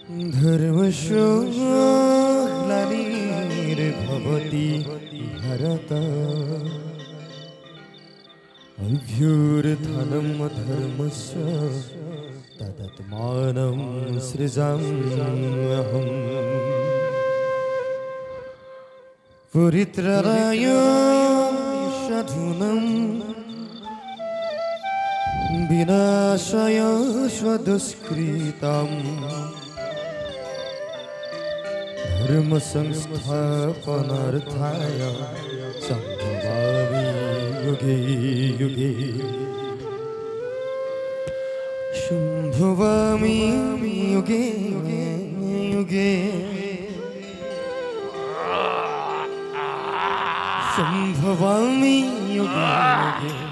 धर्मशो ग्लानिर्भवति भारत अभ्युत्थानम् अधर्मस्य तदात्मानं सृजाम्यहम् परित्राणाय साधूनां विनाशाय स्वदुष्कृताम् धर्म संस्थापनार्थाय संभवामि युगे युगे संभवामि युगे युगे संभवामि युगे युगे संभवामि युगे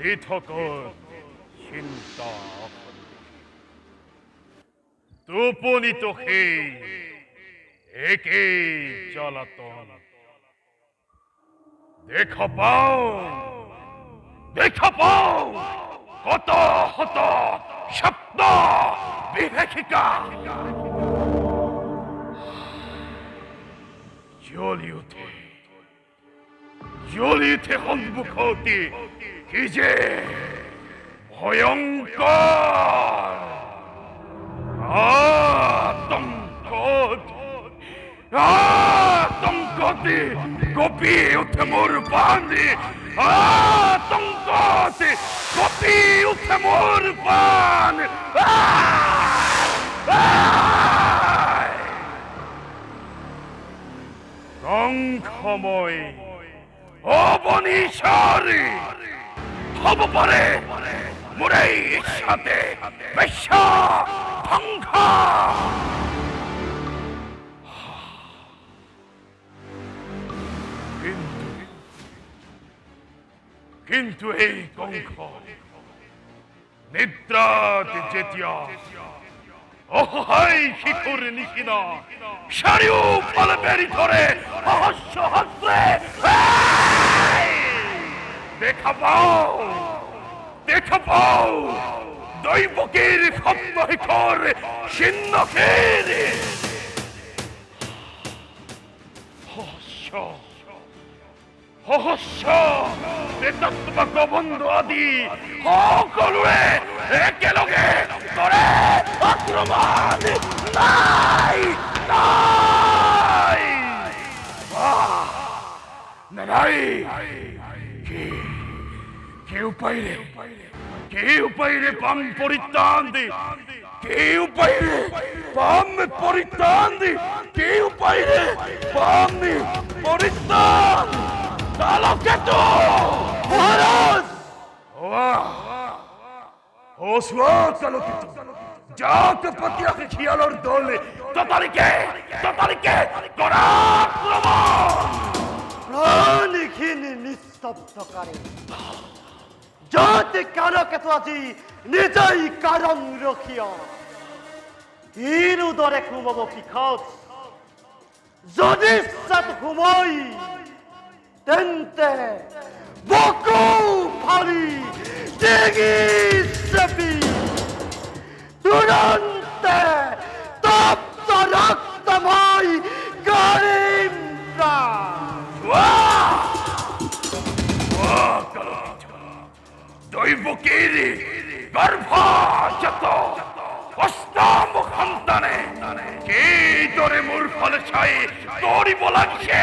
Bitupon Shinta Tuponi Tohi Eke Jalaton Dekha pao Koto Hoto Shapno Vivekika জ্বলি উঠে সন্মুখতে কি যে ভয়ংকৰ আতংকতে কঁপি উঠে মোৰ বান্ধি আতংকতে কঁপি উঠে মোৰ বান কংসময় অবনীশ্বৰী হ'ব পাৰে মোৰ এই ইচ্ছাতে বেশ্যা ধ্বংস কিন্তু এই কংস নিদ্ৰাত যেতিয়া অসহায় শিশুৰ নিচিনা চাৰিওফালে বেৰি ধৰে সহস্ৰ হস্তে দেখা পাও দৈৱকীৰ সন্মুখৰ চিহ্নখেৰ সহস্ৰ প্ৰেতাত্মক বন্ধু আদি সকলোৱে একেলগে কৰে আক্ৰমণ নাই কি উপায়েৰে পাম পৰিত্ৰাণ দি কি উপায়েৰে পাম পৰিত্ৰাণ দি কি উপায়েৰে পাম পৰিত্ৰাণ তালকেতো মহাৰাজ যাক পাতি ৰাখে শিয়ালৰ দলে ততালিকে কৰা প্ৰাণীখিনি নিস্তব্ধকাৰী যাতে কাৰকেতো আজি নিজেই কাৰণ ৰখিয়া ইনুদৰে সোমাব পিখত যদি ইচ্ছাত সোমাই তেন্তে বকু ফালি ডিঙি চেপি তুৰন্তে তপ্ত ৰক্তময় কৰিম দৈৱকীৰ গৰ্ভজাত অষ্টম সন্তানে কিদৰে মোৰ ফালে চাই দৌৰিব লাগিছে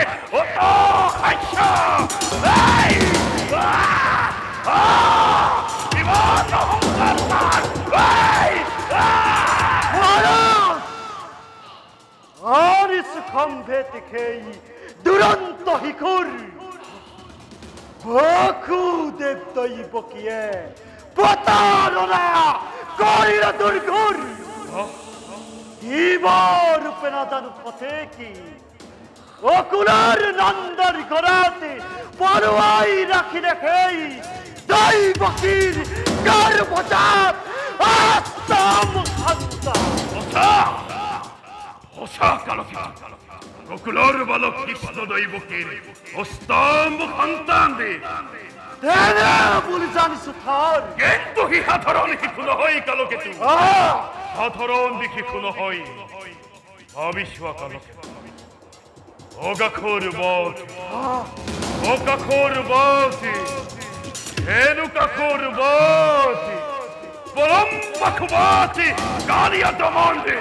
দুৰন্ত শিশুৰ বসুদেৱ দৈৱকীয়ে প্ৰতাৰণা কৰিলে দুৰ্ঘৰ ৰূপে নাজানো পথে কি অকুলৰ নন্দৰ ঘৰতে পৰুৱাই ৰাখিলে সেই দৈৱকীৰ গৰ্ভজাত অষ্টম সন্তান অকুলৰ বালক কৃষ্ণ দৈৱকীৰ অষ্টম সন্তান দে বুলি জানিছো থাৰ কিন্তু সি সাধাৰণ শিশু নহয় কালকেতু সাধাৰণ শিশু নহয় অবিশ্বা কালকেতু অগাখৰ বাতি হেনু কাখৰ বাতি পৰম বাখবাতি কালিয়া দমন্দে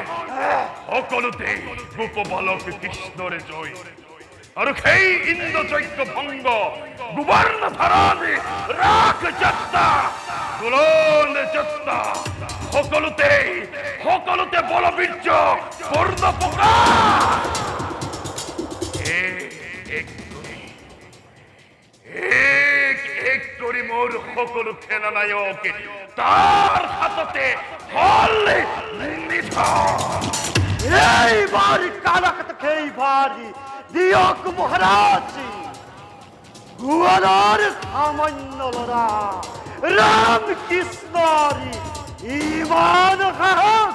সকলোতে গোপ বালক কৃষ্ণৰে জয় আৰু সেই ইন্দ্ৰযজ্ঞ ভংগ গুবৰ্ণ ধাৰণে ৰাখ যাত্ৰা গোলন যাত্ৰা সকলোতে বলবীৰ্য পূৰ্ণ প্ৰকাশ এক কৰি মোৰ সকলো সেনানায়ক তাৰ হাততে হল এইবাৰ কালকেত সেইবাৰী দিয়ক মহাৰাজ গোৱালৰ সামান্য ল'ৰা ৰাম কৃষ্ণৰ ইমান সাহস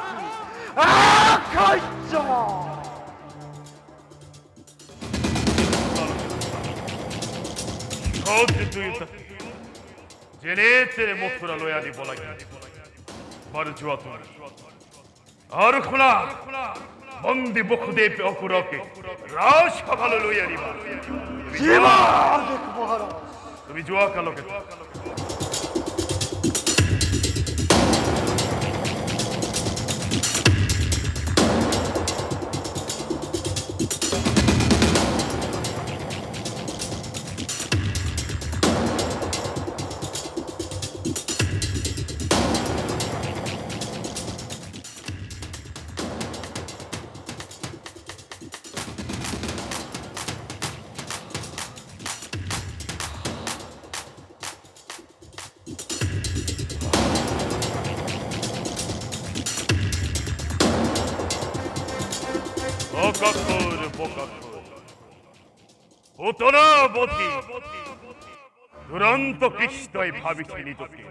যেনে তেনে মথুৰালৈ আনিব লাগে বাৰু যোৱা তুমি আৰু শুনা বন্দী বসুদেৱ অসুৰকে ৰাজসভালৈ লৈ আনিবা তুমি যোৱা কালকে দুরন্ত কৃষ্ণই ভাবিছে নিজকে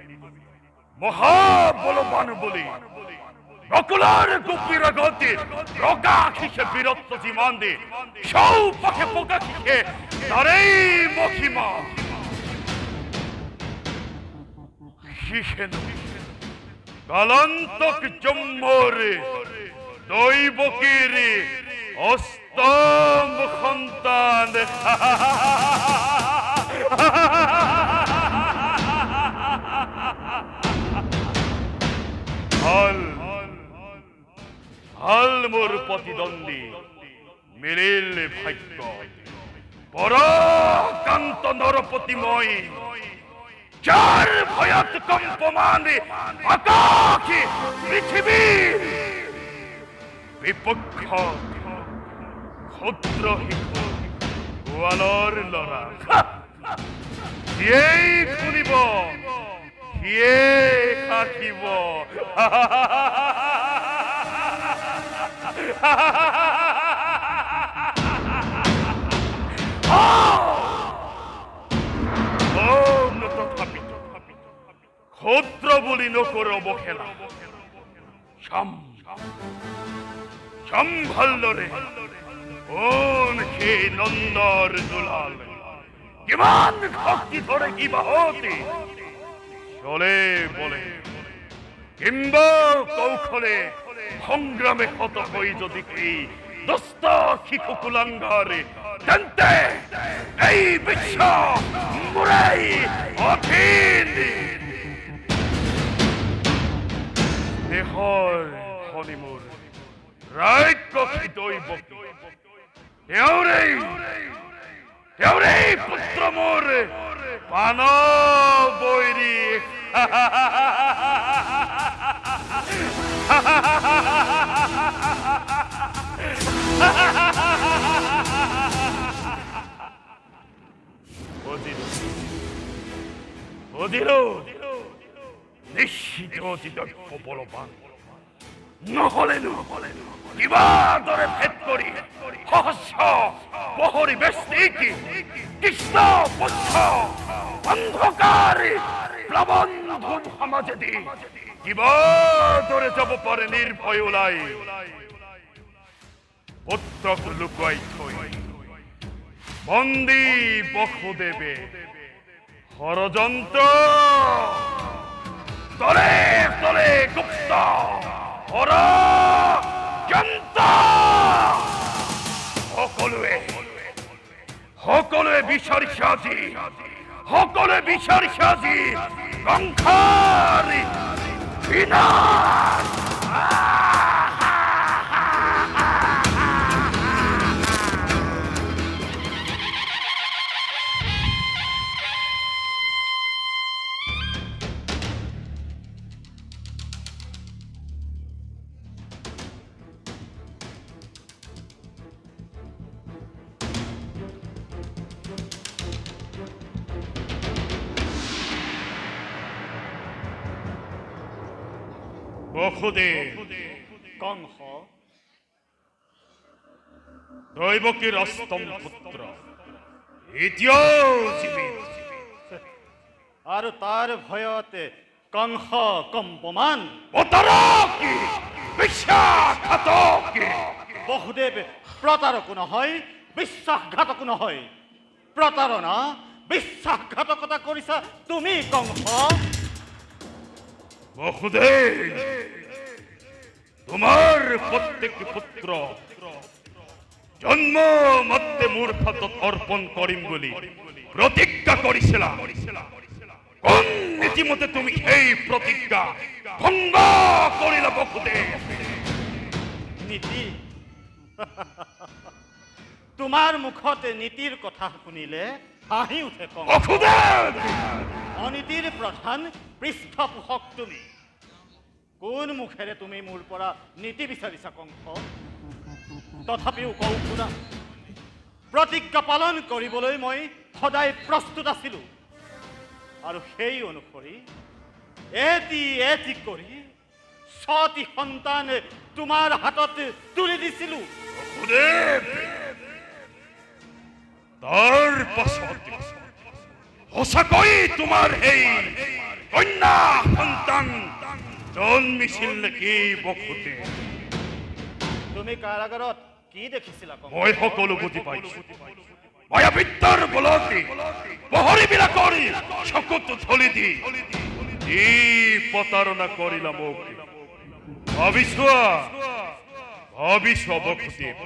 মহাবলবান বলে নকুলার গোপীর গতি রগা খিসে বীরত্ব জীবন দে সৌ পাখে পোকা খিসে তারেই মহিমা শিখেন কালান্তক জম্মরে দৈবকীরে অস্তম সন্তান হল মোর প্রতিদ্বন্দ্বী মিলিল ভাগ্য পরাকান্ত নরপতিময় যার ভয়াত কম্পমানে আকাশে পৃথিবী বিপক্ষ ক্ষুদ্র গোয়ালর লড়া সিয়েই শুনিব সিয়ে খাকিব ক্ষুদ্র বলি নকর অবহেলা সম্ভাল্যরে ওন হে নন্দর দুলাল কিমান ভক্তি ধরে কি বাহতে চলে বলে কিংবা কৌশলে সংগ্রামে ক্ষত হই যদি কি দস্ত শিশু কুলাঙ্গারে তেন্তে এই বিশ্ব মুরাই অধীন দেহৰ হনিমুৰ ৰাক্ষসী দৈবক তেওঁৰেই পুত্ৰ মোৰ পান বৈৰী নিশ্চিত অতিদক্ষ বলবান নহলে কিবা দৰে ভেদ কৰি সহস্ৰ বহৰি বেষ্টি কৃষ্ণ পক্ষ অন্ধকাৰী প্লাৱন ধূম সমাজেদি কিবা দৰে যাব পাৰে নিৰ্ভয় ওলাই পুত্ৰক লুকুৱাই থৈ বন্দী বসুদেৱে ষড়যন্ত্ৰ তলে তলে গুপ্ত সকলোৱে বিচাৰিছে আজি কংখাৰ বিনাশ বসুদেৱ কংস দৈবকীৰ অষ্টম পুত্ৰ এতিয়াও জীৱিত আৰু তাৰ ভয়তে কংস কম্পমান বসুদেৱ প্ৰতাৰকো নহয় বিশ্বাসঘাতকো নহয় প্ৰতাৰণা বিশ্বাসঘাতকতা কৰিছা তুমি কংস বসুদেৱ তোমাৰ প্ৰত্যেক পুত্ৰ জন্ম মধ্যে মোৰ হাতত অৰ্পণ কৰিম বুলি প্ৰতিজ্ঞা কৰিছিলা কোন নীতিমতে তুমি সেই প্ৰতিজ্ঞা ভংগ কৰিলা বসুদেৱ নীতি তোমাৰ মুখতে নীতিৰ কথা শুনিলে হাঁহি উঠে বসুদেৱ অনীতিৰ প্ৰধান পৃষ্ঠপোষক তুমি কোন মুখেৰে তুমি মোৰ পৰা নীতি বিচাৰিছা কংস তথাপিও কওঁ শুনা প্ৰতিজ্ঞা পালন কৰিবলৈ মই সদায় প্ৰস্তুত আছিলোঁ আৰু সেই অনুসৰি এটি কৰি 6টি সন্তান তোমাৰ হাতত তুলি দিছিলোঁ তাৰ পাছত সঁচাকৈ তোমাৰ সেই কন্যা সন্তান জন্মিছিল নেকি বসুদেৱ তুমি কাৰাগাৰত কি দেখিছিলা মই সকলো বুজি পাইছো মায়াবিদ্যাৰ বলতে বহৰীবিলাকৰ চকুত ধলি দি যি প্ৰতাৰণা কৰিলা মোক ভাবিছো বসুদেৱ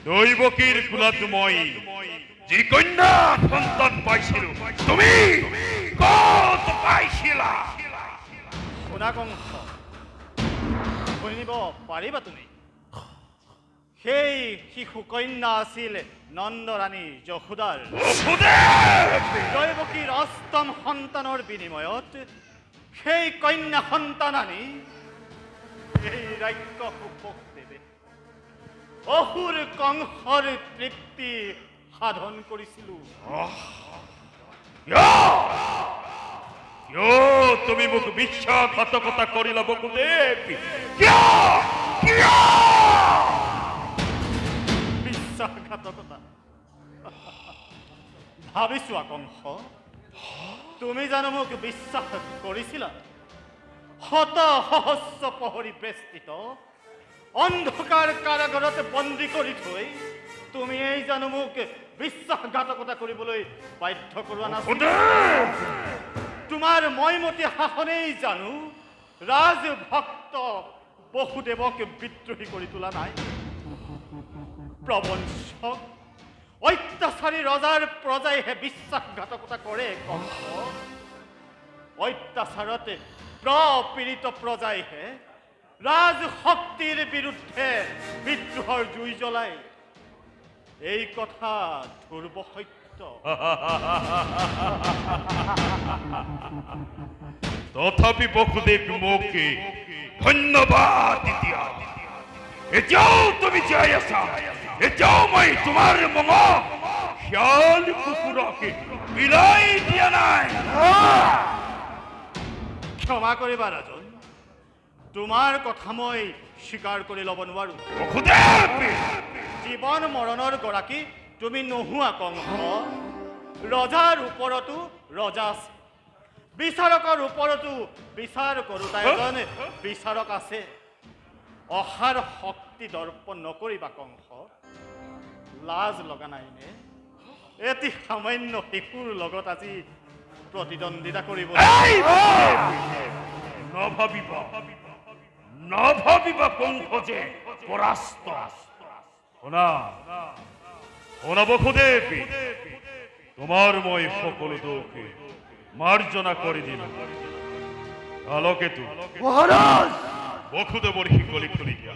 দৈৱকীৰ কোলাত মই যি কন্যা সন্তান পাইছিলো তুমি ক'ত পাইছিলা শুনা কংস শুনিব পাৰিবা তুমি সেই শিশু কন্যা আছিল নন্দৰাণী যশোদাৰ দৈৱকীৰ অষ্টম সন্তানৰ বিনিময়ত সেই কন্যা সন্তান আনি এই ৰাক্ষস দেৱে অসুৰ কংসৰ তৃপ্তি সাধন কৰিছিলোঁ তুমি মোক বিশ্বাসঘাতকতা কৰিলা বসুদেৱ বিশ্বাসঘাতকতা ভাবিছোৱা কংস তুমি জানো মোক বিশ্বাস কৰিছিলা শত সহস্ৰ প্ৰহৰী বেষ্টিত অন্ধকাৰ কাৰাগাৰত বন্দী কৰি থৈ তুমি এই জানো মোক বিশ্বাসঘাতকতা কৰিবলৈ বাধ্য কৰোৱা নাছিল তোমাৰ মইমতী শাসনেই জানো ৰাজভক্ত বসুদেৱক বিদ্ৰোহী কৰি তোলা নাই প্ৰবঞ্চক অত্যাচাৰী ৰজাৰ প্ৰজাইহে বিশ্বাসঘাতকতা কৰে কংস অত্যাচাৰতে প্ৰপীড়িত প্ৰজাইহে ৰাজশক্তিৰ বিৰুদ্ধে বিদ্ৰোহৰ জুই জ্বলায় এই কথা ধ্ৰুৱ সত্য তথাপি বসুদেৱ মোক ধন্যবাদ দিয়া এতিয়াও তুমি জীয়াই আছা এতিয়াও মই তোমাৰ মঙহ শিয়াল কুকুৰকে বিলাই দিয়া নাই ক্ষমা কৰিবা ৰাজন তোমাৰ কথা মই স্বীকাৰ কৰি ল'ব নোৱাৰো জীৱন মৰণৰ গৰাকী তুমি নোহোৱা কংস ৰজাৰ ওপৰতো ৰজা আছে বিচাৰকৰ ওপৰতো বিচাৰ কৰোতা এজন বিচাৰক আছে অহাৰ শক্তি দৰ্পণ নকৰিবা কংস লাজ লগা নাইনে এটি সামান্য শিশুৰ লগত আজি প্ৰতিদ্বন্দ্বিতা কৰিব নভাবিবা কংস যে পৰাস্ত শুনা বসুদেৱ তোমাৰ মই সকলো দোষ মাৰ্জনা কৰি দিলো আলোকেতো মহাৰাজ বসুদেৱৰ শিকলি খুলি দিয়া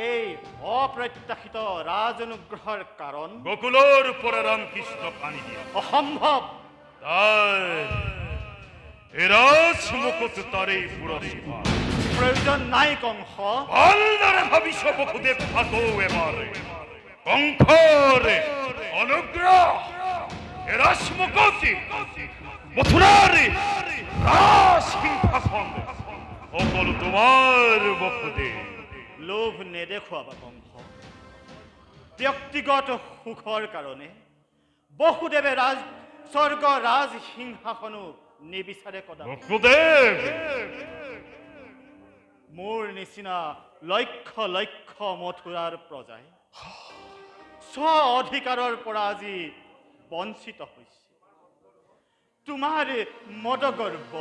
এই অপ্ৰত্যাশিত ৰাজ অনুগ্ৰহৰ কাৰণ গোকুলৰ পৰা ৰামকৃষ্ণক আনি দিয়া অসম্ভৱ মুকুট তাৰেই পুৰস্কাৰ প্ৰয়োজন নাই কংস ভালদৰে ভাবিছ বসুদেৱ আকৌ এবাৰ কংসৰে অনুগ্ৰহ মথুৰাৰ ৰাজসিংহাসন সকলো তোমাৰ বসুদেৱ লোভ নেদেখুৱাবা কংস ব্যক্তিগত সুখৰ কাৰণে বসুদেৱে স্বৰ্গ ৰাজ সিংহাসনো নিবিচাৰে কদাপি বসুদেৱ মোৰ নিচিনা লক্ষ লক্ষ মথুৰাৰ প্ৰজাই স্ব অধিকাৰৰ পৰা আজি বঞ্চিত হৈছে তোমাৰ মদগৰ্ব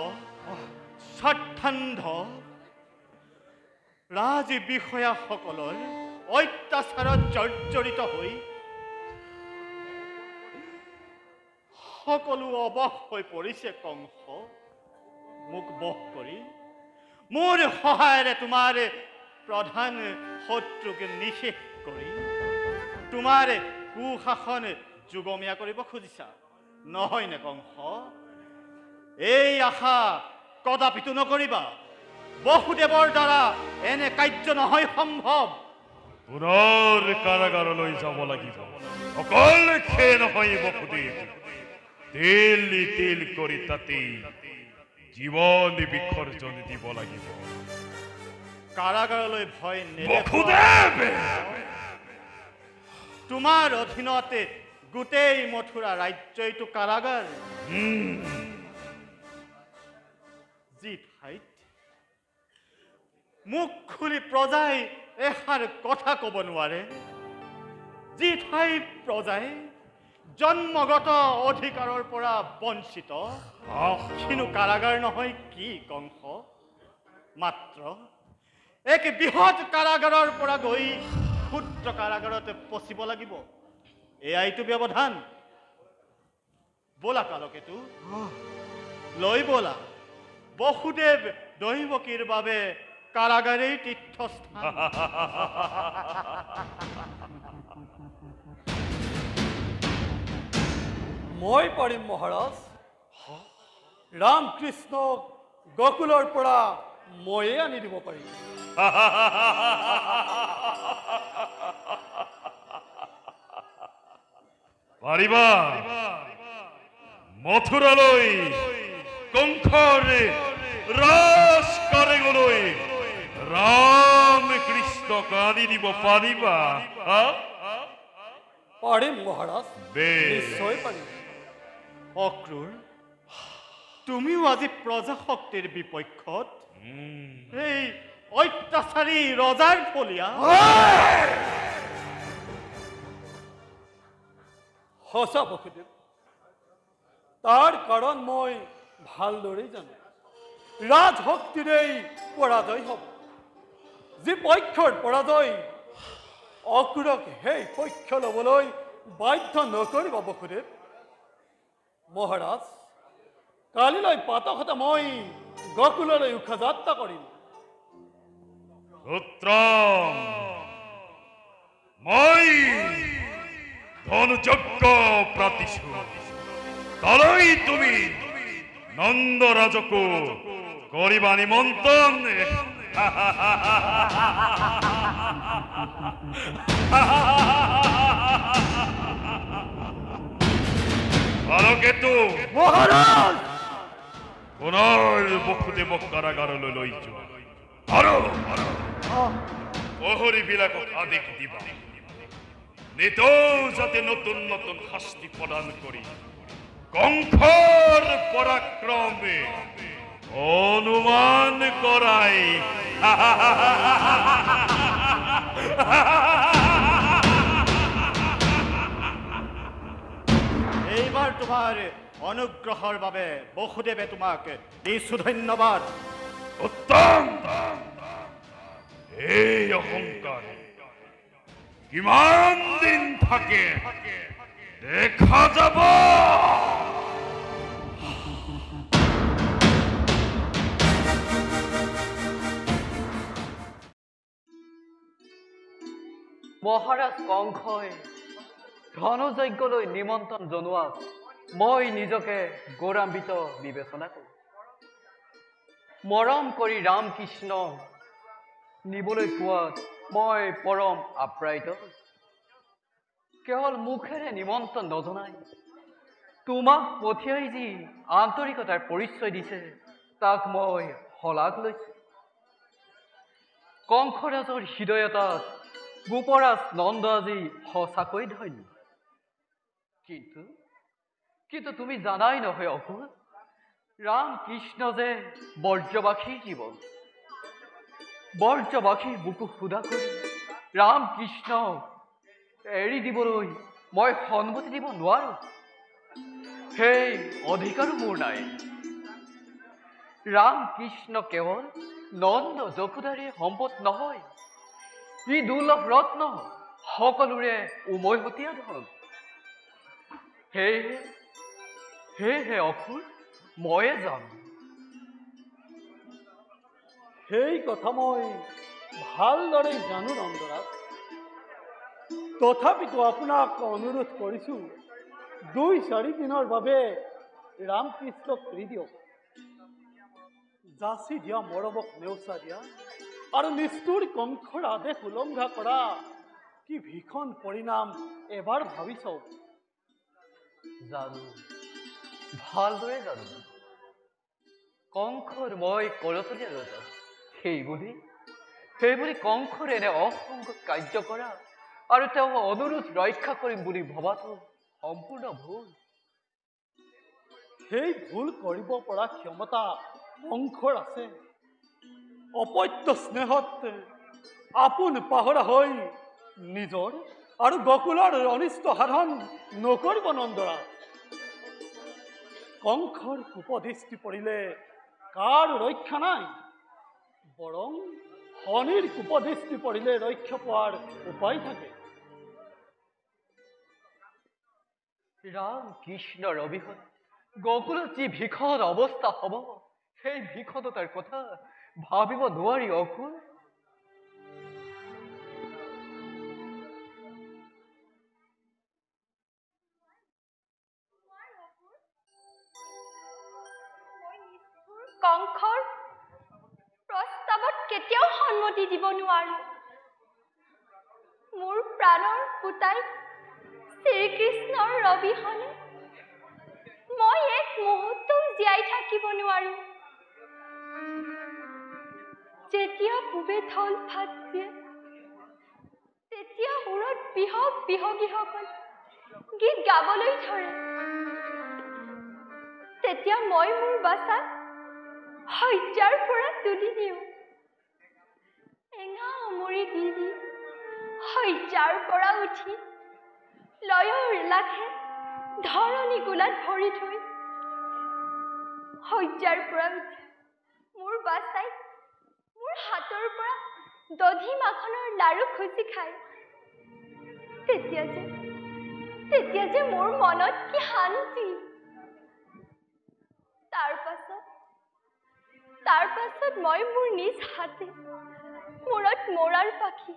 স্বাৰ্থান্ধ ৰাজ বিষয়াসকলৰ অত্যাচাৰত জৰ্জৰিত হৈ সকলো অবশ হৈ পৰিছে কংস মোক বশ কৰি মোৰ সহায়েৰে তোমাৰ প্ৰধান শত্ৰুকে নিশেষ কৰি তোমাৰ কুশাসন যুগমীয়া কৰিব খুজিছা নহয় নে কংস এই আশা কদাপিতো নকৰিবা বহুদেৱৰ দ্বাৰা এনে কাৰ্য নহয় সম্ভৱ পুনৰ কাৰাগাৰলৈ যাব লাগিব অকল খে নহয় বসুদেৱ তেল তেল কৰি তাতে জীৱন বিসৰ্জন দিব লাগিব কাৰাগাৰলৈ ভয় বসুদেৱ তোমাৰ অধীনতে গোটেই মথুৰা ৰাজ্যইটো কাৰাগাৰ যি ঠাইত মুখ খুলি প্ৰজাই এষাৰ কথা ক'ব নোৱাৰে যি ঠাই প্ৰজাই জন্মগত অধিকাৰৰ পৰা বঞ্চিত কিনো কাৰাগাৰ নহয় কি কংস মাত্ৰ এক বৃহৎ কাৰাগাৰৰ পৰা গৈ ক্ষুদ্ৰ কাৰাগাৰতে পচিব লাগিব এয়াইতো ব্যৱধান বোলা কালকেতো লৈ বোলা বসুদেৱ দৈৱকীৰ বাবে কাৰাগাৰেই তীৰ্থস্থান মই পাৰিম মহাৰাজ ৰামকৃষ্ণক গকুলৰ পৰা ময়ে আনি দিব পাৰিম পাৰিবা মথুৰালৈ কংসৰ ৰাজ কাৰেগলৈ ৰাম কৃষ্ণক আনি দিব পাৰিবা পাৰিম মহাৰাজ বেশ নিশ্চয় পাৰিম অক্ৰূৰ তুমিও আজি প্ৰজাশক্তিৰ বিপক্ষত এই অত্যাচাৰী ৰজাৰ ফলীয়া সঁচা বসুদেৱ তাৰ কাৰণ মই ভালদৰে জানো ৰাজশক্তিৰেই পৰাজয় হ'ব যি পক্ষৰ পৰাজয় অক্ৰূৰক সেই পক্ষ ল'বলৈ বাধ্য নকৰিব বসুদেৱ মহাৰাজ কালিলৈ পাতকতে মই গকুললৈ উশা যাত্ৰা কৰিম পুত্ৰম মই ধনুযজ্ঞ পাতিছো তালৈ তুমি নন্দৰাজকো কৰিবা নিমন্ত্ৰণ আলোকেতু মহাৰাজ পুনৰ বসুদেৱক কাৰাগাৰলৈ লৈ যোৱা আৰু প্ৰহৰীবিলাকক আদেশ দিবা নিতৌ যাতে নতুন নতুন শাস্তি প্ৰদান কৰি কংসৰ পৰাক্ৰমে অনুমান কৰাই এইবাৰ তোমাৰ অনুগ্ৰহৰ বাবে বসুদেৱে তোমাক দিছো ধন্যবাদ উত্তম এই অহংকাৰ কিমান দিন থাকে দেখা যাব মহাৰাজ কংসই ধনুযজ্ঞলৈ নিমন্ত্ৰণ জনোৱাত মই নিজকে গৌৰৱান্বিত বিবেচনা কৰোঁ মৰম কৰি ৰামকৃষ্ণ নিবলৈ পোৱাত মই পৰম আপ্ৰায়িত কেৱল মুখেৰে নিমন্ত্ৰণ নজনাই তোমাক পঠিয়াই যি আন্তৰিকতাৰ পৰিচয় দিছে তাক মই শলাগ লৈছোঁ কংসৰাজৰ হৃদয়তাত গোপৰাজ নন্দ আজি সঁচাকৈ ধন্য কিন্তু তুমি জানাই নহয় অঘোৰ ৰামকৃষ্ণ যে বৰ্জবাসীৰ জীৱন বৰ্জবাসীৰ বুকু সুধা কৰি ৰামকৃষ্ণক এৰি দিবলৈ মই সন্মতি দিব নোৱাৰো সেই অধিকাৰো মোৰ নাই। ৰাম কৃষ্ণ কেৱল নন্দ যশোদাৰে সম্পদ নহয়, ই দুৰ্লভ ৰত্ন, সকলোৰে উমৈহতীয়া ধন। সেয়েহে অসুৰ ময়ে যাম। সেই কথা মই ভালদৰে জানো নন্দৰাজ, তথাপিতো আপোনাক অনুৰোধ কৰিছোঁ, 2-4 দিনৰ বাবে ৰামকৃষ্ণক এৰি দিয়ক। যাচি দিয়া মৰমক নেওচা দিয়া আৰু নিষ্ঠুৰ কংসৰ আদেশ উলংঘা কৰা কি ভীষণ পৰিণাম এবাৰ ভাবি চাওক। জানো, ভালদৰে জানো, কংসৰ মই কৰতলীয়া ৰজা। সেইবুলি কংসৰ এনে অসংগত কাৰ্য কৰা আৰু তেওঁ অনুৰোধ ৰক্ষা কৰিম বুলি ভবাটো সম্পূৰ্ণ ভুল। সেই ভুল কৰিব পৰা ক্ষমতা কংসৰ আছে। অপত্য স্নেহত আপোন পাহৰা হৈ নিজৰ আৰু গকুলৰ অনিষ্ট সাধন নকৰিব নন্দৰাজ। কংসৰ কুপদৃষ্টি পৰিলে কাৰ ৰক্ষা নাই, বৰং শনিৰ কুপদৃষ্টি পৰিলে ৰক্ষা পোৱাৰ উপায় থাকে। ৰাম কৃষ্ণৰ অবিহনে গকুলত যি ভীষণ অৱস্থা হ'ব, সেই ভীষণতাৰ কথা ভাবিব নোৱাৰি অকুল। কংসৰ প্ৰস্তাৱত কেতিয়াও সন্মতি দিব নোৱাৰো। মোৰ প্ৰাণৰ পুতাই শ্ৰীকৃষ্ণৰ অবিহনে মই এক মুহূৰ্তও জীয়াই থাকিব নোৱাৰো। যেতিয়া পূবে থল ফাট দিয়ে, তেতিয়া সুৰত বিহগীসকল গীত গাবলৈ ধৰে। তেতিয়া মই মোৰ বাচাক শয্যাৰ পৰা তুলি দিওঁ। এঙা উমৰি দি শয্যাৰ পৰা উঠি লয়ৰ লাখে ধৰণী গোলাত ভৰি থৈ শয্যাৰ পৰা উঠি মোৰ বাচাই মোৰ হাতৰ পৰা দধি মাখনৰ লাৰু খুচি খায়। তেতিয়া যে মোৰ মনত কি শান্তি। তাৰ পাছত মই মোৰ নিজ হাতে মূৰত মৰাৰ পাখি,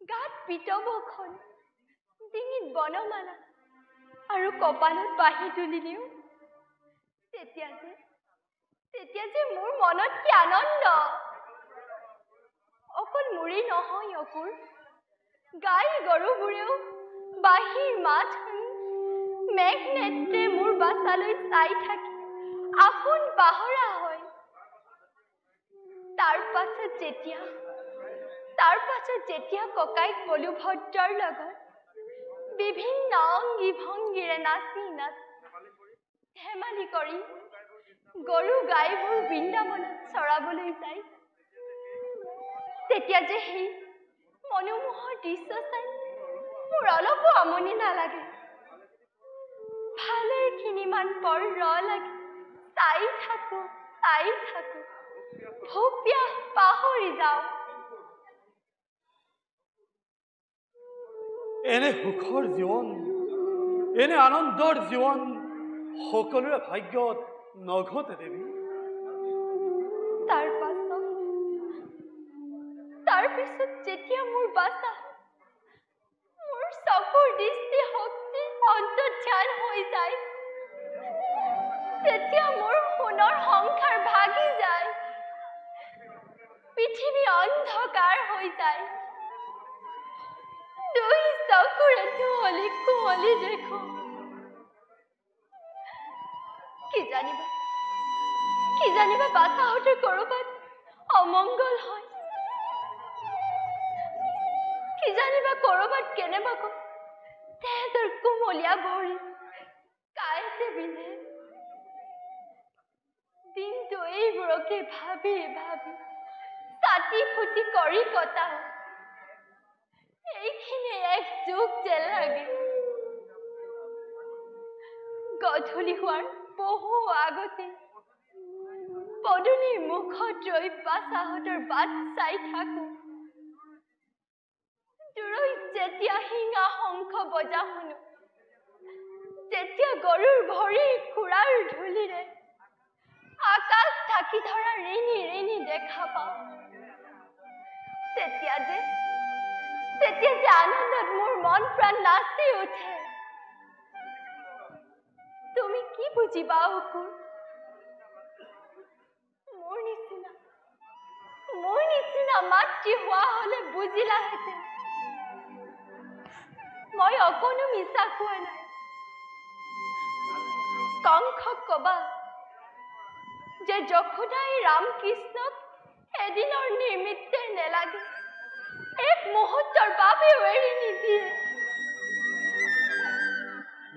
গাত পিতবখন, ডিঙিত বনমালা আৰু কপালত বাঁহী তুলি দিওঁ। তেতিয়া যে মোৰ মনত কি আনন্দ। অকল মোৰেই নহয় অকুৰ, গাই গৰুবোৰেও বাঁহীৰ মাত শুনি মেঘ নেত্ৰে মোৰ বাচালৈ চাই থাকি আপোন পাহৰা হয়। তাৰ পাছত যেতিয়া ককাইক বলুভদ্ৰৰ লগত বিভিন্ন অংগী ভংগীৰে নাচি ধেমালি কৰি গৰু গাইবোৰ বৃন্দাবনত চৰাবলৈ যায়, তেতিয়া যে সেই মনোমোহৰ দৃশ্য চাই মোৰ অলপো আমনি নালাগে। ভালেখিনিমান পৰ লাগি চাই থাকো। ভোক পিয়াহ পাহৰি যাওঁ। এনে সুখৰ জীৱন, এনে আনন্দৰ জীৱন সকলোৰে ভাগ্যত নঘটে দেৱী। তাৰ পিছত যেতিয়া মোৰ বাচা, মোৰ চকুৰ দৃষ্টি শক্তি অন্তৰ্ধান হৈ যায়, তেতিয়া মোৰ সোণৰ সংসাৰ ভাগি যায়, পৃথিৱী অন্ধকাৰ হৈ যায়। দুই চকুৰে কুঁৱলী দেখো। কি জানিবা বাচাহঁতৰ কৰবাত অমংগল হয়, কি জানিবা কৰবাত কেনেবাকৈ তেহেঁতৰ কোমলীয়া ভৰি কাঁইতে বিন্ধে। দিনটো এইবোৰকে ভাবি কাটি ফুটি কৰি কটাও। এইখিনি এক যুগ যে লাগে। গধূলি হোৱাৰ বহু আগতে পদূলিৰ মুখত ৰৈ বাছাহঁতৰ বাট চাই থাকো। দূৰৈত যেতিয়া শিঙা শংখ বজা শুনো, যেতিয়া গৰুৰ ভৰিৰ খুৰাৰ ধূলিৰে আকাশ ঢাকি ধৰা ৰিণি ৰিণি দেখা পাওঁ, তেতিয়া যে আনন্দত মোৰ মন প্ৰাণ নাচি উঠে। তুমি কি বুজিবা অকুৰ? মোৰ নিচিনা মাতৃ হোৱা হলে বুজিলাহেঁতেন। মই অকণো মিছা কোৱা নাই। কংসক কবা যে যশোদাই ৰামকৃষ্ণক এদিনৰ নিমিত্তে নেলাগে, এক মুহূৰ্তৰ বাবেও এৰি নিদিয়ে।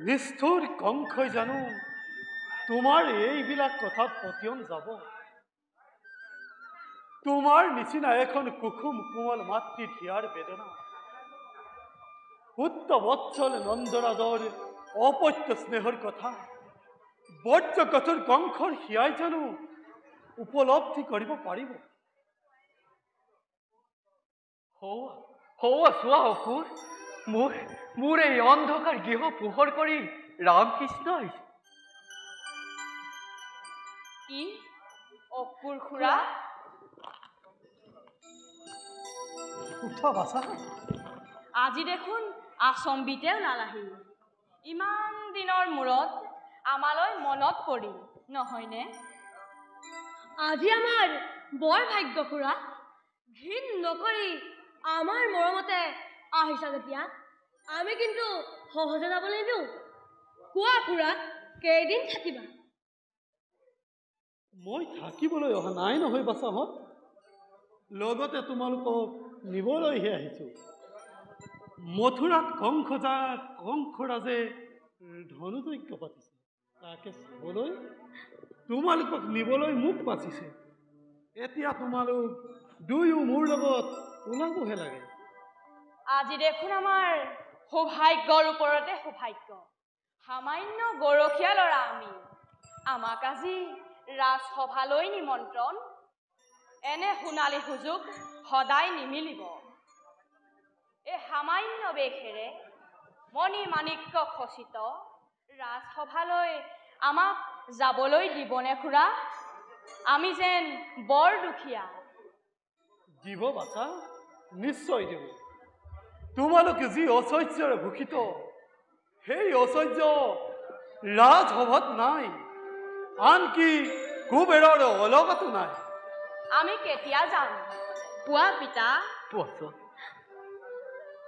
নিষ্ঠুৰ কংসই জানো তোমাৰ এইবিলাক কথাত পতিয়ন যাব? তোমাৰ নিচিনা এখন কুসুম কোমল মাতৃৰ হিয়াৰ বেদনা, পুত্ৰ বৎসল নন্দৰাজৰ অপত্য স্নেহৰ কথা বজ্ৰ কঠোৰ কংসৰ হিয়াই জানো উপলব্ধি কৰিব পাৰিব? চোৱা অসুৰ, মোৰ এই অন্ধকাৰ গৃহ পোহৰ কৰি ৰামকৃষ্ণ আহিছে। কি অসুৰ খুৰা? উঠা বাছা। আজি দেখোন আচম্বিতেও নালাহিল। ইমান দিনৰ মূৰত আমালৈ মনত পৰিল, নহয়নে? আজি আমাৰ বৰ ভাগ্য খুৰা। ঘিণ নকৰি আমাৰ মৰমতে আহিছা যেতিয়া আমি কিন্তু সহজে যাব নিদিওঁ। কোৱা খুৰা, কেইদিন থাকিবা? মই থাকিবলৈ অহা নাই নহয় বাছাহঁত, লগতে তোমালোকক নিবলৈহে আহিছো। মথুৰাত কংসৰাজে ধনুযজ্ঞ পাতিছে, তাকে চাবলৈ তোমালোকক নিবলৈ মোক বাচিছে। এতিয়া তোমালোক দুয়ো মোৰ লগত ওলাবহে লাগে। আজি দেখোন আমাৰ সৌভাগ্যৰ ওপৰতে সৌভাগ্য। সামান্য গৰখীয়া ল'ৰা আমি, আমাক আজি ৰাজসভালৈ নিমন্ত্ৰণ। এনে সোণালী সুযোগ সদায় নিমিলিব। এই সামান্য বেশেৰে মণি মাণিক্য খচিত ৰাজসভালৈ আমাক যাবলৈ দিবনে খুৰা? আমি যেন বৰ দুখীয়া। দিব বাছা, নিশ্চয় দিব। তোমালোকে যি ঐশ্বৰ্যৰে ভূষিত, সেই ঐশ্বৰ্য ৰাজসভাত নাই, আনকি কুবেৰৰ অলগতো নাই। আমি কেতিয়া যাম? কোৱা পিতা।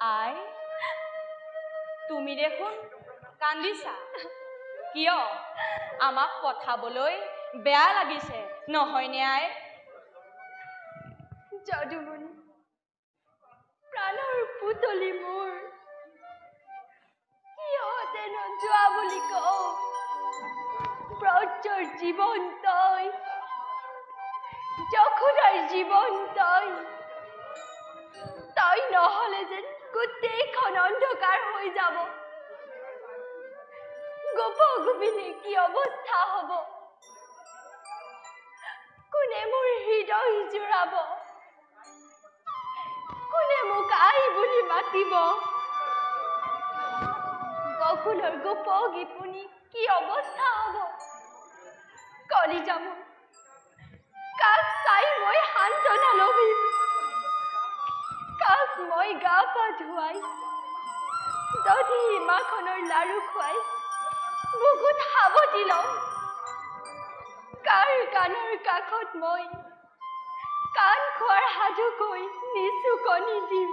আই, তুমি দেখোন কান্দিছা। কিয়? আমাক পঠাবলৈ বেয়া লাগিছে, নহয়নে আই? যদুমণি, প্ৰাণৰ পুতলি মোৰ, কিহতে নোযোৱা বুলি কওঁ? ব্ৰজৰ জীৱন তই, যশোদাৰ জীৱন তই নহলে যেন গোটেইখন অন্ধকাৰ হৈ যাব। গোপ গোপিনী কি অৱস্থা হব? কোনে মোৰ হৃদয় জোৰাব? কোনে মোক আই বুলি মাতিব? গকুলৰ গোপ গোপিনী কি অৱস্থা হব? কলিজা মোৰ, কাক চাই মই সান্তনা লভিম? কাক মই গা পা ধুৱাই দধি মাখনৰ লাৰু খুৱাই বুকুত সাৱটি লওঁ? কাৰ কাণৰ কাষত মই কাণ খোৱাৰ সাধু কৈ নিচুকনি দিম?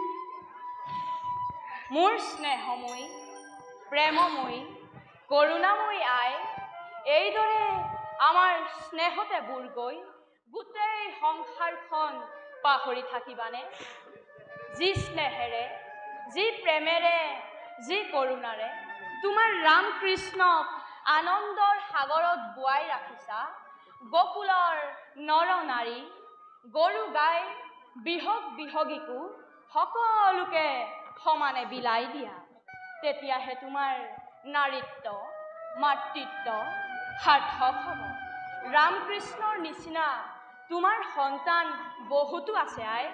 মোৰ স্নেহময়ী, প্ৰেমময়ী, কৰুণাময়ী আই, এইদৰে আমাৰ স্নেহতে বুৰ গৈ গোটেই সংসাৰখন পাহৰি থাকিবানে? যি স্নেহেৰে, যি প্ৰেমেৰে, যি কৰোণাৰে তোমাৰ ৰামকৃষ্ণক আনন্দৰ সাগৰত বোৱাই ৰাখিছা, গকুলৰ নৰ নাৰী, গৰু গাই, বিহগীকো সকলোকে সমানে বিলাই দিয়া। তেতিয়াহে তোমাৰ নাৰীত্ব, মাতৃত্ব সাৰ্থক হ'ব। ৰামকৃষ্ণৰ নিচিনা তোমাৰ সন্তান বহুতো আছে আই।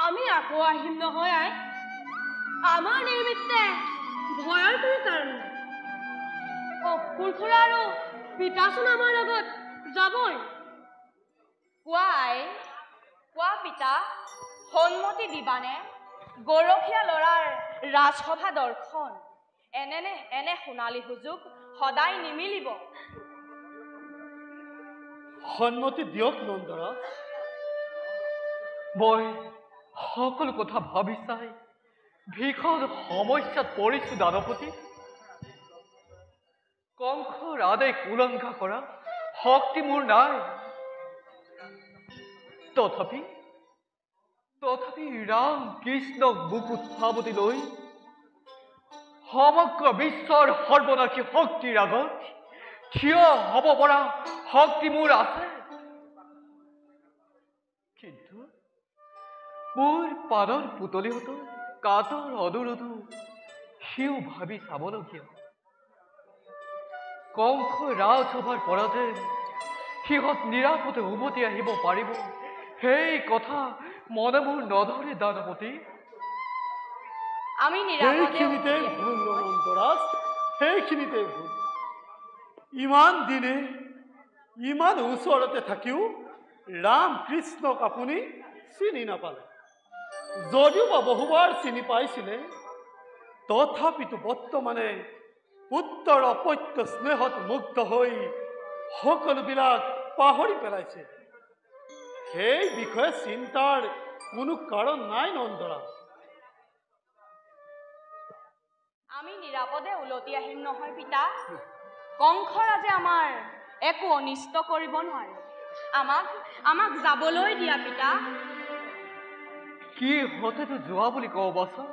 আমি আকৌ আহিম নহয় আই। আমাৰ নিমিত্তে ভয়ৰ কোনো কাৰণ নাই। খুৰা আৰু পিতাচোন আমাৰ লগত যাবই। কোৱা আই, কোৱা পিতা, সন্মতি দিবানে? গৰখীয়া ল'ৰাৰ ৰাজসভা দৰ্শন এনে সোণালী সুযোগ সদায় নিমিলিব। সন্মতি দিয়ক নন্দৰাজ। মই সকলো কথা ভাবি চাই ভীষণ সমস্যাত পৰিছো দানপতি। কংসৰ আদেশ উলংঘা কৰা শক্তি মোৰ নাই। তথাপি ৰাম কৃষ্ণক বুকুত সাৱটি লৈ সমগ্ৰ বিশ্বৰ সৰ্বনাশী শক্তিৰ আগত থিয় হ'ব পৰা শক্তি মোৰ আছে। কিন্তু মোৰ পানৰ পুতলিহঁতৰ কাটৰ অনুৰোধো সিও ভাবি চাবলগীয়া। কংস ৰাজসভাৰ পৰা যে সিহঁত নিৰাপদে উভতি আহিব পাৰিব, সেই কথা মনে মোৰ নধৰে দানপতি। আমি সেইখিনিতে ভুল নন্দৰাজ, সেইখিনিতে ভুল। ইমান দিনে ইমান ওচৰতে থাকিও ৰাম কৃষ্ণক আপুনি চিনি নাপালে। যদিও বা বহুবাৰ চিনি পাইছিলে, তথাপিতো বৰ্তমানে পুত্ৰৰ অপত্য স্নেহত মুগ্ধ হৈ সকলোবিলাক পাহৰি পেলাইছে। সেই বিষয়ে চিন্তাৰ কোনো কাৰণ নাই নন্দৰাজ। আমি নিৰাপদে উলটি আহিম নহয় পিতা। কংসৰাজে আমাৰ একো অনিষ্ট কৰিব নোৱাৰে। আমাক যাবলৈ দিয়া পিতা। কি হতেতো যোৱা বুলি কওঁ বাচা,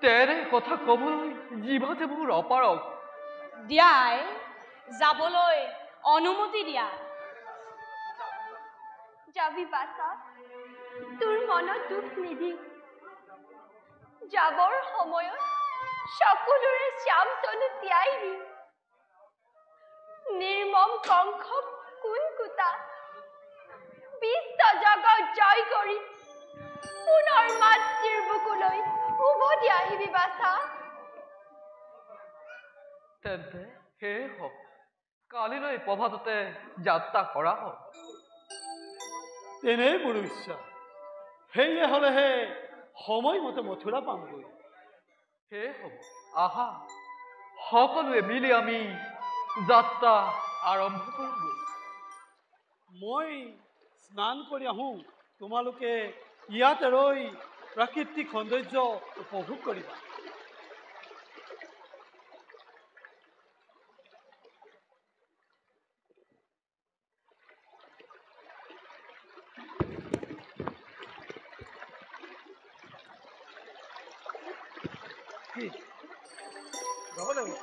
তেনে কথা কবলৈ জিভাতে মোৰ অপাৰক। দিয়াই যাবলৈ অনুমতি দিয়া। যাবি বাছা, তোৰ মনত দুখ নিদি। যাবৰ সময়ত সকলোৰে শ্যামতনু তিয়াই দি নিৰ্মম কংসক কোন কুটা বিশ্ব জগত জয় কৰি পুনৰ মাতৃৰ বুকুলৈ উভতি আহিবি বাছা। তেন্তে সেয়ে হওক, কালিলৈ প্ৰভাততে যাত্ৰা কৰা হওক। তেনেই মোৰ ইচ্ছা। সেয়ে হলেহে সময়মতে মথুৰা পামগৈ। সেয়ে হ'ব, আহা সকলোৱে মিলি আমি যাত্ৰা আৰম্ভ কৰোঁ। মই স্নান কৰি আহোঁ, তোমালোকে ইয়াতে ৰৈ প্ৰাকৃতিক সৌন্দৰ্য উপভোগ কৰিবা। যাব লাগিব।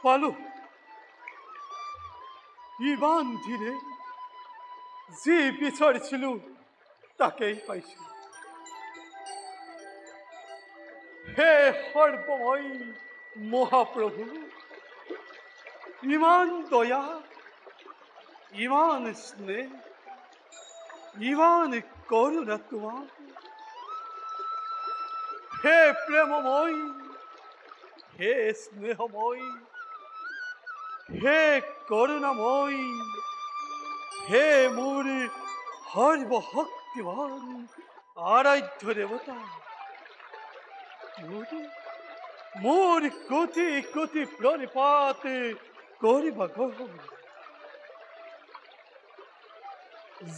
পালো ইমান ধীৰে যি বিচাৰিছিলো তাকেই পাইছো হে সৰ্বময় মহাপ্ৰভু ইমান দয়া ইমান স্নেহ ইমান করুণা তোমার হে প্রেমময় হে স্নেহময় হে করুণাময় হে মোর সর্বশক্তিমান আরাধ্য দেবতা মোর কোটি কোটি প্রণিপাত করিবা গ্রহণ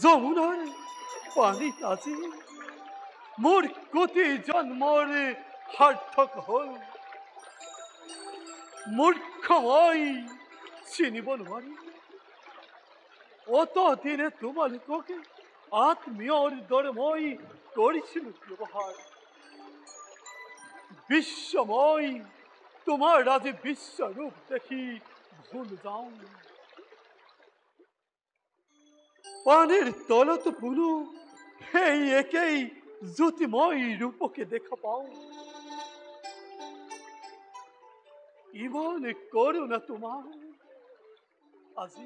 যমুনার পানি আজি মোর কোটি জন্মর সাৰ্থক হল মূৰ্খ মই চিনিব নোৱাৰি অত দিনে তোমালোককে আত্মীয়ৰ দৰে মই কৰিছিলো ব্যৱহাৰ বিশ্বময় তোমাৰ আজি বিশ্বৰূপ দেখি ভুল যাওঁ পানীৰ তলত পুনো সেই একেই জ্যোতিময় ৰূপকে দেখা পাওঁ ইমান কৰুণা তোমাৰ আজি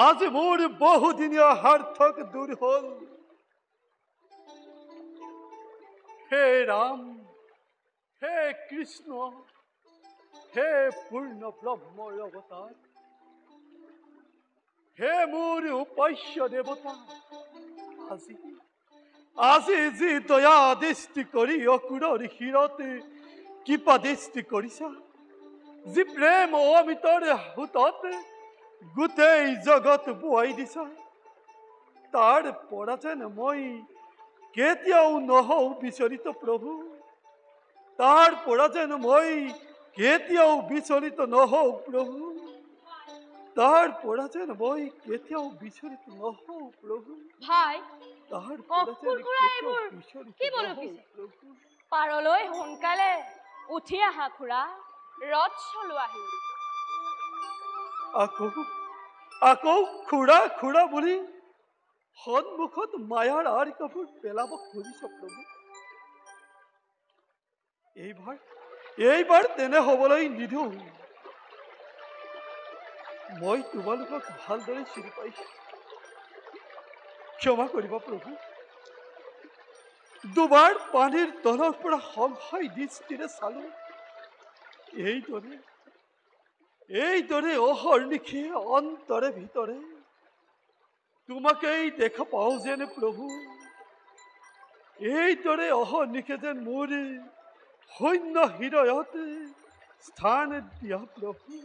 আজি মোৰ বহুদিনীয়া সাৰ্থক দূৰ হল হে ৰাম হে কৃষ্ণ হে পূৰ্ণ ব্ৰহ্মৰ অৱতাৰ হে মোৰ উপাস্য দেৱতা আজি আজি যি দয়া দৃষ্টি কৰি অকুৰৰ শিৰতে কৃপা দৃষ্টি কৰিছা যি প্ৰেম অমিতৰ হুতত গোটেই জগত বোৱাই দিছা তাৰ পৰা যেন মই কেতিয়াও নহওঁ বিচলিত প্ৰভু তাৰ পৰা যেন মই কেতিয়াও বিচলিত নহওঁ প্ৰভু তাৰ পৰা যেন মই কেতিয়াও বিচলিত নহওঁ প্ৰভু ভাই তাৰ পৰা যেন কেতিয়াও বিচলিত কি বলো নহওঁ পিছে প্ৰভু পাৰলৈ সোনকালে উঠি আহা খুৰা ৰথ চলোৱাহি আকৌ খুৰা খুৰা বুলি সন্মুখত মায়াৰ আঁৰ কাপোৰ পেলাব খুজিছ প্ৰভু এইবাৰ তেনে হবলৈ নিদিওঁ মই তোমালোকক ভালদৰে চিনি পাইছো ক্ষমা কৰিবা প্ৰভু দুবাৰ পানীৰ তলৰ পৰা সংশয় দৃষ্টিৰে চালো এইদৰে অহৰ্নিশে অন্তৰে ভিতৰে তোমাকেই দেখা পাওঁ যেন প্ৰভু এইদৰে অহৰ্নিশে যেন মোৰ শূন্য হৃদয়ত স্থান দিয়া প্ৰভু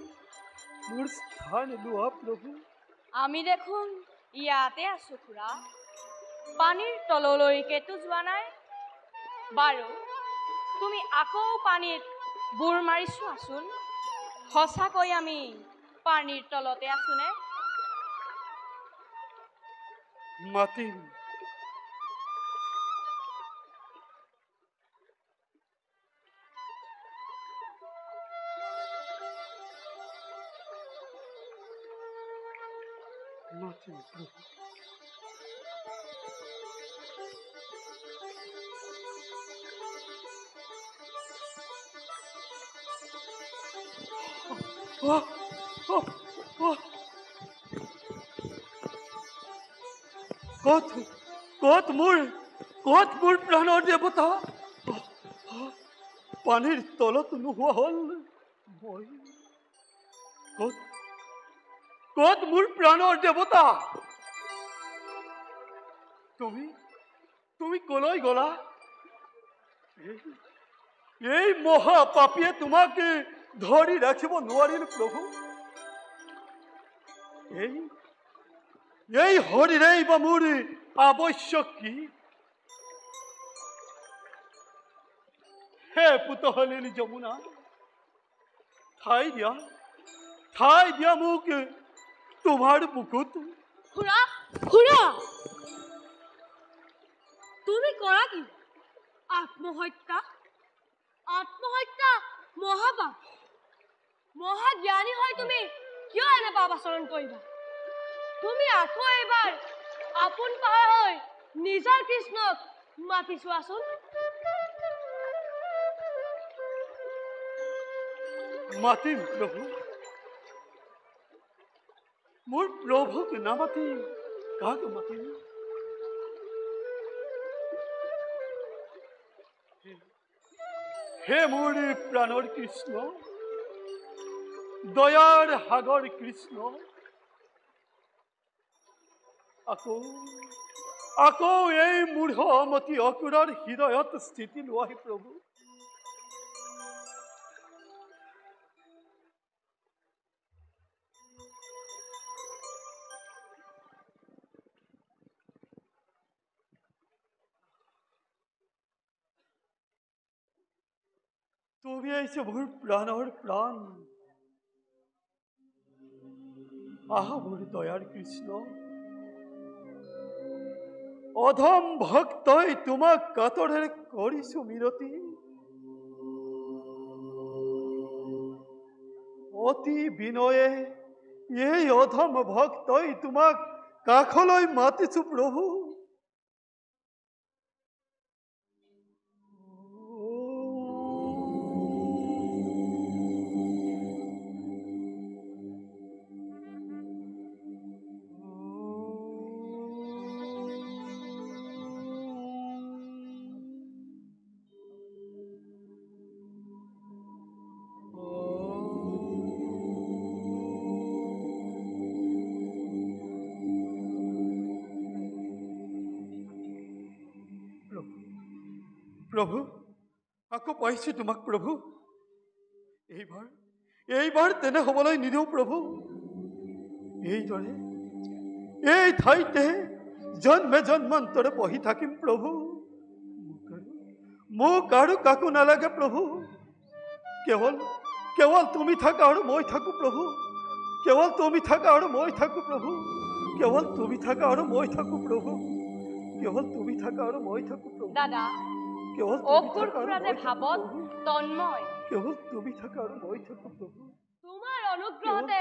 মোৰ স্থান লোৱা প্ৰভু আমি দেখোন ইয়াতে আছো খুৰা পানীৰ তললৈকেতো যোৱা নাই বাৰু তুমি আকৌ পানীত বুৰ মাৰি চোৱাচোন সঁচাকৈ আমি পানীৰ তলতে আছোনে মাতিম প্ৰভু কত মোৰ প্ৰাণৰ দেৱতা পানীৰ তলত নোহোৱা হল মই কত মোৰ প্ৰাণৰ দেৱতা তুমি কলৈ গলা এই মহা পাপীয়ে তোমাক ধৰি ৰাখিব নোৱাৰিল প্ৰভু এই হৰিৰেই বা মোৰ আৱশ্যক কি হে পুতহলিনী যমুনা ঠাই দিয়া মোক তোমাৰ বুকুত খুৰা খুৰা তুমি কৰা কি আত্মহত্যা মহাপাপ মহাজ্ঞানী হয় তুমি কিয় এনে পাপ আচৰণ কৰিবা তুমি আকৌ এবাৰ আপোন পাহাৰ হৈ নিজৰ কৃষ্ণক মাতি চোৱাচোন মাতিম প্ৰভু মোৰ প্ৰভুক নামাতিম কাক মাতিম হে মোৰ প্ৰাণৰ কৃষ্ণ দয়াৰ সাগৰ কৃষ্ণ আকৌ এই মূঢ়মতি অকুৰৰ হৃদয়ত স্থিতি লোৱাহি প্ৰভু তুমি আহিছে মোৰ প্ৰাণৰ প্ৰাণ আহা মোৰ দয়াৰ কৃষ্ণ অধম ভক্তই তোমাক কাতৰেৰে কৰিছো মিনতি অতি বিনয়ে এই অধম ভক্তই তোমাক কাষলৈ মাতিছো প্ৰভু প্ৰভু আকৌ পাইছো তোমাক প্ৰভু এইবাৰ তেনে হ'বলৈ নিদিওঁ প্ৰভু এইদৰে এই ঠাইতে জন্মে জন্মান্তৰে বহি থাকিম প্ৰভু মোক আৰু কাকো নালাগে প্ৰভু কেৱল তুমি থাকা আৰু মই থাকো প্ৰভু কেৱল তুমি থাকা আৰু মই থাকো প্ৰভু কেৱল তুমি থাকা আৰু মই থাকো প্ৰভু কেৱল তুমি থাকা আৰু মই থাকো প্ৰভু দাদা অকুৰ খুৰাতে ভাবত তন্ময় কেৱল তুমি থাকা আৰু মই থাকো প্ৰভু তোমাৰ অনুগ্ৰহতে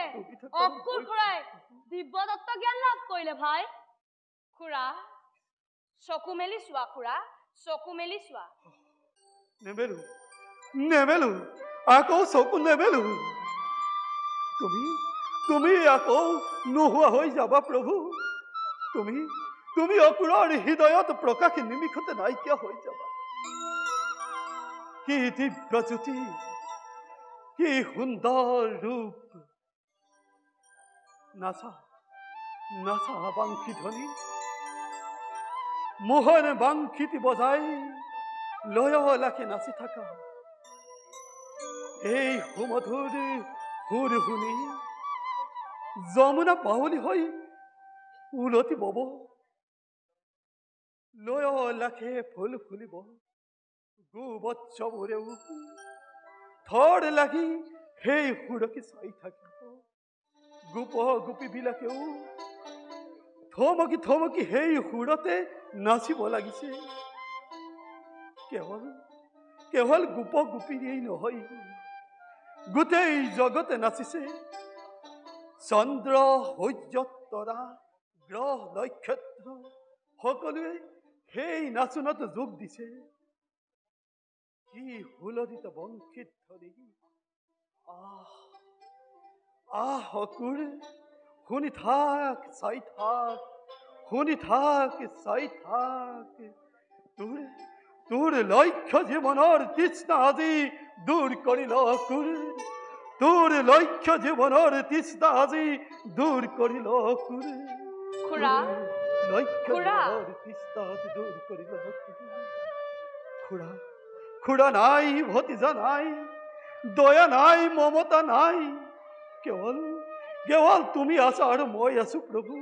অকুৰ খুৰাই দিব্য দত্ত জ্ঞান লাভ কৰিলে ভাই খুৰা চকু মেলি চোৱা খুৰা চকু মেলি চোৱা নেমেলো আকৌ চকু নেমেলো তুমি আকৌ নোহোৱা হৈ যাবা প্ৰভু তুমি অকুৰৰ হৃদয়ত প্ৰকাশ নিমিষতে নাইকিয়া হৈ যাবা কি দিব্য জ্যোতি কি সুন্দৰ ৰূপ নাচা বাংশী ধ্বনি মোহনে বাংশীটি বজাই লয় লাখে নাচি থাকা এই সুমধুৰ সুৰ শুনি যমুনা বাহুলি হৈ উলতি বব লয় লাখে ফুল ফুলিব গোবৎসবোৰেও থৰ লাগি সেই সুৰকে চাই থাকিব গোপী বিলাকেও থমকি সেই সুৰতে নাচিব লাগিছে কেৱল গোপীৰেই নহয় গোটেই জগতে নাচিছে চন্দ্ৰ সূৰ্য তৰা গ্ৰহ নক্ষত্ৰ সকলোৱে সেই নাচনত যোগ দিছে কি হুলৰিত বংশীত ধৰি অকুৰ শুনি থাক চাই থাক তোৰ লক্ষ্য জীৱনৰ তৃষ্ণা আজি দূৰ কৰিল অকুৰ তোৰ লক্ষ্য জীৱনৰ তৃষ্ণা আজি দূৰ কৰিল অকুৰ খুৰা খুৰা নাই ভতিজা নাই দয়া নাই মমতা নাই কেৱল তুমি আছা আৰু মই আছো প্ৰভু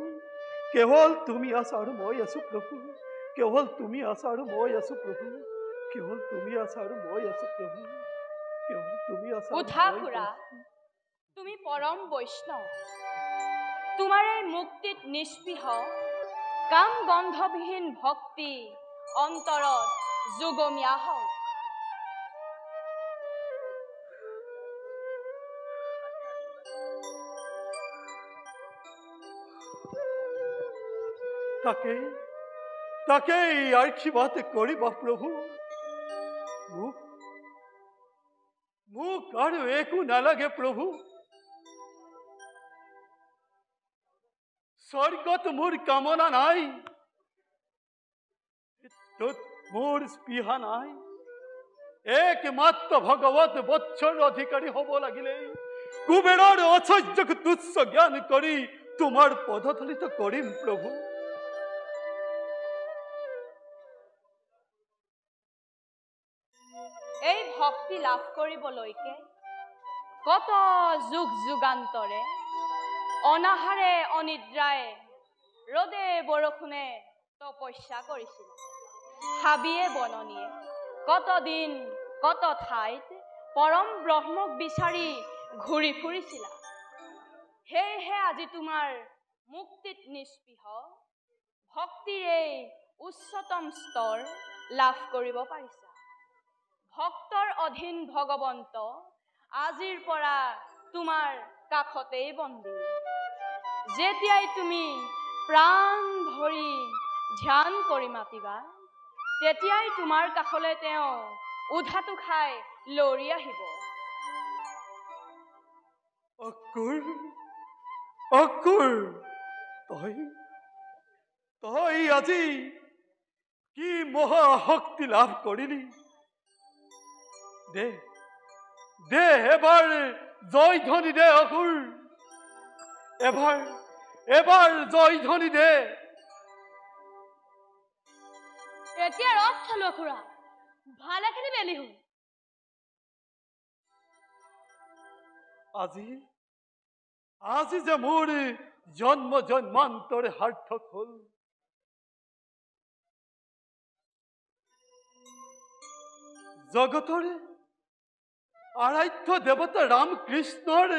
কেৱল তুমি আছা আৰু মই আছো প্ৰভু কেৱল তুমি আছা আৰু মই আছো প্ৰভু কেৱল তুমি আছা আৰু মই আছো প্ৰভু কেৱল তুমি আছা উঠা খুৰা তুমি পৰম বৈষ্ণৱ তোমাৰ এই মুক্তিত নিস্পৃহ কাম গন্ধবিহীন ভক্তি অন্তৰত যোগমীয়া হওক তাকে তাকেই আশীৰ্বাদ কৰিবা প্ৰভু মোক আৰু একো নালাগে প্ৰভু স্বৰ্গত মোৰ কামনা নাই মোৰ স্পৃহা নাই একমাত্ৰ ভগৱত বৎসৰ অধিকাৰী হ'ব লাগিলে কুবেৰৰ ঐশ্বৰ্যক তুচ্ছ জ্ঞান কৰি তোমাৰ পদতলিত কৰিম প্ৰভু এই ভক্তি লাভ কৰিবলৈকে কত যুগ যুগান্তৰে অনাহাৰে অনিদ্ৰায়ে ৰদে বৰষুণে তপস্যা কৰিছিল হাবিয়ে বননিয়ে কত দিন কত ঠাইত পৰম ব্ৰহ্মক বিচাৰি ঘূৰি ফুৰিছিলা সেয়েহে আজি তোমাৰ মুক্তিত নিস্পৃহ ভক্তিৰ এই উচ্চতম স্তৰ লাভ কৰিব পাৰিছা ভক্তৰ অধীন ভগৱন্ত আজিৰ পৰা তোমাৰ কাষতেই বন্দী যেতিয়াই তুমি প্ৰাণ ভৰি ধ্যান কৰি মাতিবা তেতিয়াই তোমাৰ কাষলৈ তেওঁ উধাটো খাই লৰি আহিব অকুৰ তই আজি কি মহা শক্তি লাভ কৰিলি দে এবাৰ জয় ধ্বনি দে অকুৰ এবাৰ জয় ধ্বনি দে এতিয়া ৰথ চলো খুৰা ভালেখিনি বেলি হ'ল আজি যে মোৰ জন্ম জন্মান্তৰে সাৰ্থক হ'ল জগতৰে আৰাধ্য দেৱতা ৰাম কৃষ্ণৰ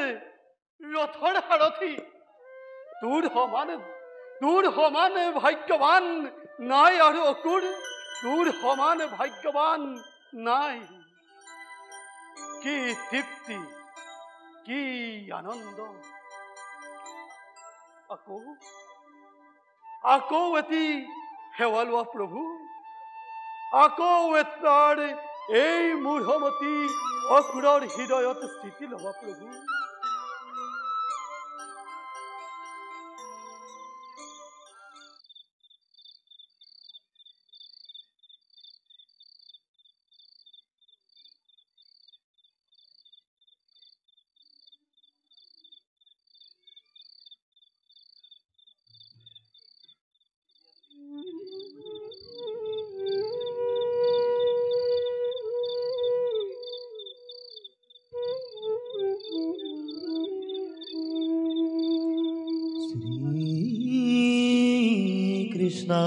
ৰথৰ সাৰথি তোৰ সমান ভাগ্যৱান নাই আৰু অকুৰ তোৰ সমান ভাগ্যৱান নাই কি তৃপ্তি কি আনন্দ আকৌ এটি সেৱা লোৱা প্ৰভু আকৌ এটাৰ এই মূঢ়মতী অকুৰৰ হৃদয়ত স্থিতি ল'বা প্ৰভু Krishna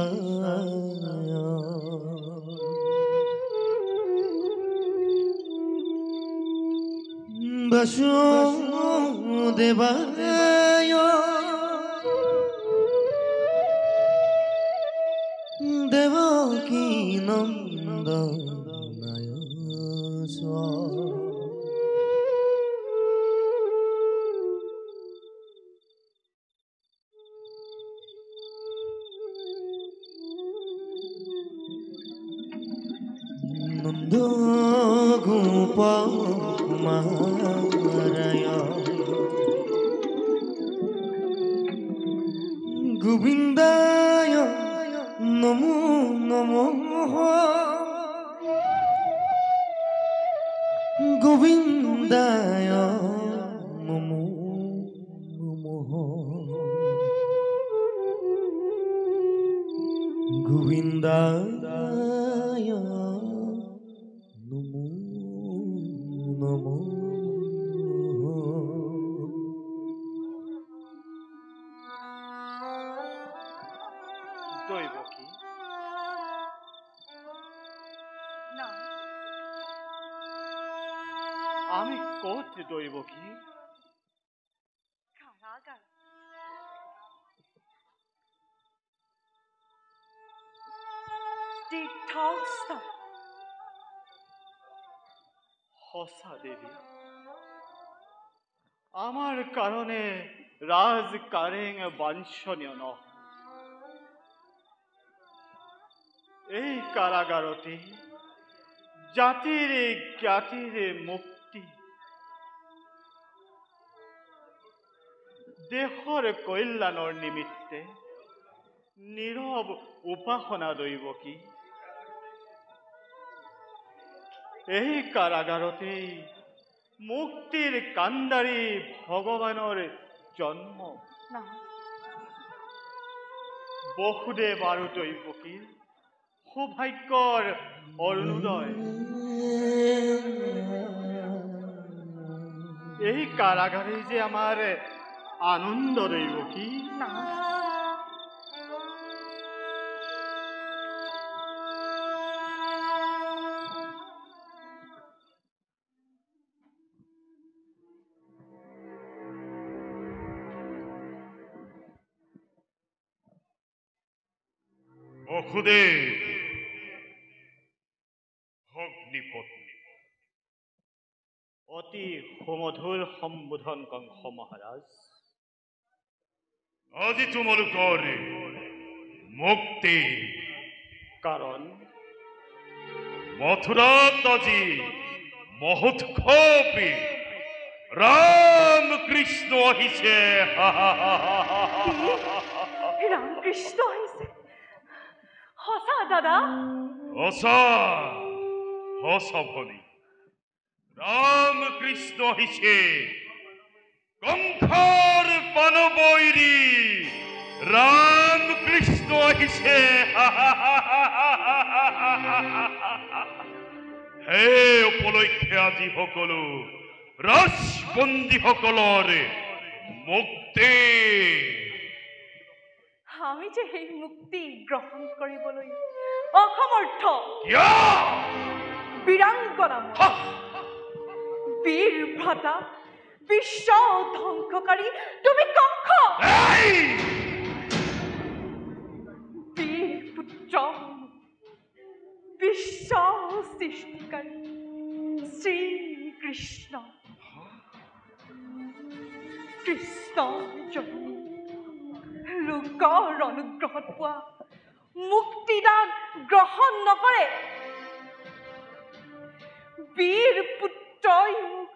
Vasudevaya Devaki Nandanaya Maraya Govindaya Namo Namo Govindaya Namo Namo Govindaya Namo Namo Devaki না আমি ক'ত দৈবকী কাৰাগাৰ তীৰ্থস্থান সঁচা দেৱী আমাৰ কাৰণে ৰাজ কাৰেং বাঞ্ছনীয় নহয় এই কাৰাগাৰতে জাতিৰে জ্ঞাতিৰে মুক্তি, দেশৰ কল্যাণৰ নিমিত্তে নীৰৱ উপাসনা দৈব কি? এই কাৰাগাৰতেই মুক্তিৰ কাণ্ডাৰী ভগৱানৰ জন্ম। বসুদেৱ আৰু দৈৱকীৰ সৌভাগ্যৰ অৰুণোদয়। এই কাৰাগাৰে যে আমাৰ আনন্দ দৈৱকী। বসুদেৱ অগ্নিপত্নী, অতি সুমধুৰ সম্বোধন কংস মহাৰাজ। আজি তোমালোকৰ মুক্তি, কাৰণ মথুৰাত আজি মহোৎসৱী ৰাম কৃষ্ণ আহিছে। ৰাম কৃষ্ণ আহিছে? সঁচা দাদা? সঁচা ভনী, ৰাম কৃষ্ণ আহিছে। কংসৰ পানবৈৰী ৰাম কৃষ্ণ আহিছে। সেই উপলক্ষে আজি সকলো ৰাজবন্দীসকলৰ মুক্তি। আমি যে সেই মুক্তি গ্ৰহণ কৰিবলৈ অসমৰ্থ। বীৰাংগনা বীৰ ভ্ৰাতা বিশ্ব ধ্বংসকাৰী তুমি কংস। বীৰ পুত্ৰ বিশ্ব সৃষ্টিকাৰী শ্ৰীকৃষ্ণ। কৃষ্ণ জন্ম লোকৰ অনুগ্ৰহত পোৱা মুক্তিদান গ্ৰহণ নকৰে। বীৰ পুত্ৰই মোক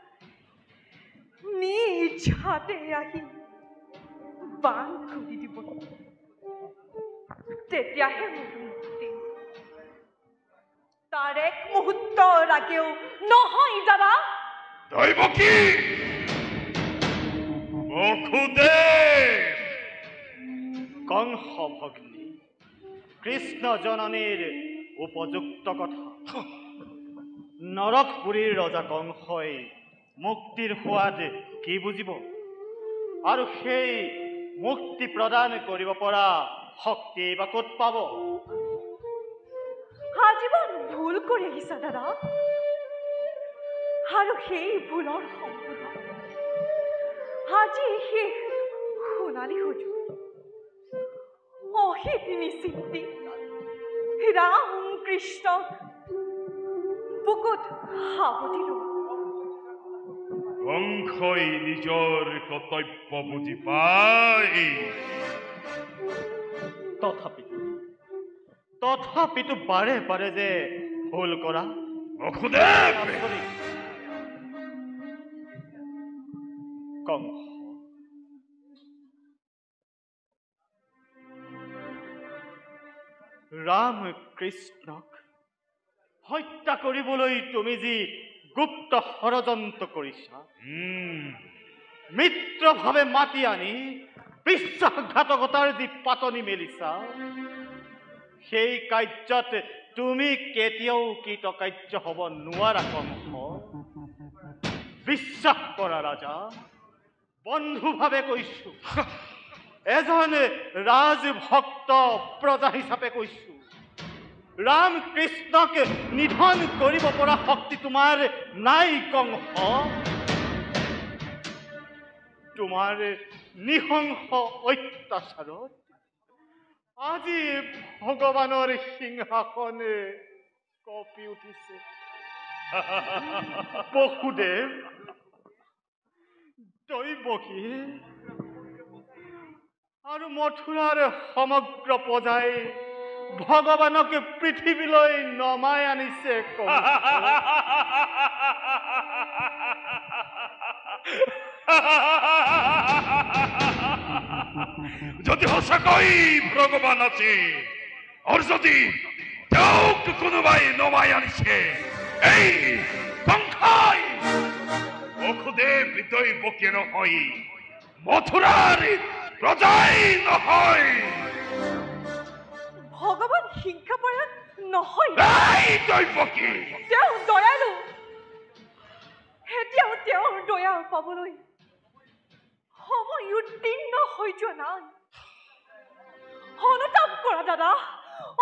নিজ হাতে আহি বান খুলি দিব, তেতিয়াহে মোৰ মুক্তি। তাৰ এক মুহূৰ্তৰ আগেও নহয় দাদা। দৈৱকী, বসুদেৱ, কংস ভগ্নী, কৃষ্ণ জননীৰ উপযুক্ত কথা। নৰকপুৰীৰ ৰজা কংসই মুক্তিৰ সোৱাদ কি বুজিব, আৰু সেই মুক্তি প্ৰদান কৰিব পৰা শক্তি বা ক'ত পাব? আজীৱন ভুল কৰি আহিছা দাদা, আৰু সেই ভুলৰ সম্বোধন আজি শেষ সোণালী সুযোগ। অহিত নিচিন্তি ৰাম কৃষ্ণক বুকুত সাৱটি লোৱা। কংসই নিজৰ কৰ্তব্য বুজি পায়। তথাপিতো বাৰে বাৰে যে ভুল কৰা। বসুদেৱ, কংস, ৰাম কৃষ্ণক হত্যা কৰিবলৈ তুমি যি গুপ্ত ষড়যন্ত্ৰ কৰিছা, মিত্ৰভাৱে মাতি আনি বিশ্বাসঘাতকতাৰ যি পাতনি মেলিছা, সেই কাৰ্যত তুমি কেতিয়াও কৃতকাৰ্য হ'ব নোৱাৰা। কংস, বিশ্বাস কৰা ৰাজা, বন্ধুভাৱে কৈছো, এজন ৰাজভক্ত প্ৰজা হিচাপে কৈছো, ৰাম কৃষ্ণক নিধন কৰিব পৰা শক্তি তোমাৰ নাই। কংস, তোমাৰ নিঃশংস অত্যাচাৰত আজি ভগৱানৰ সিংহাসনে কঁপি উঠিছে। বসুদেৱ, দৈৱকী আৰু মথুৰাৰ সমগ্ৰ প্ৰজাই ভগৱানকে পৃথিৱীলৈ নমাই আনিছে যদি সঁচাকৈ ভগৱান আছে আৰু যদি তেওঁক কোনোবাই নমাই আনিছে এই কংখাই বসুদেৱ দৈৱকী নহয় মথুৰাৰ প্ৰজাই নহয় ভগৱান হিংসাপৰায়ণ নহয় দৈৱকী তেওঁ দয়ালু এতিয়াও তেওঁৰ দয়া পাবলৈ সময় উত্তীৰ্ণ হৈ যোৱা নাই অনুতাপ কৰা দাদা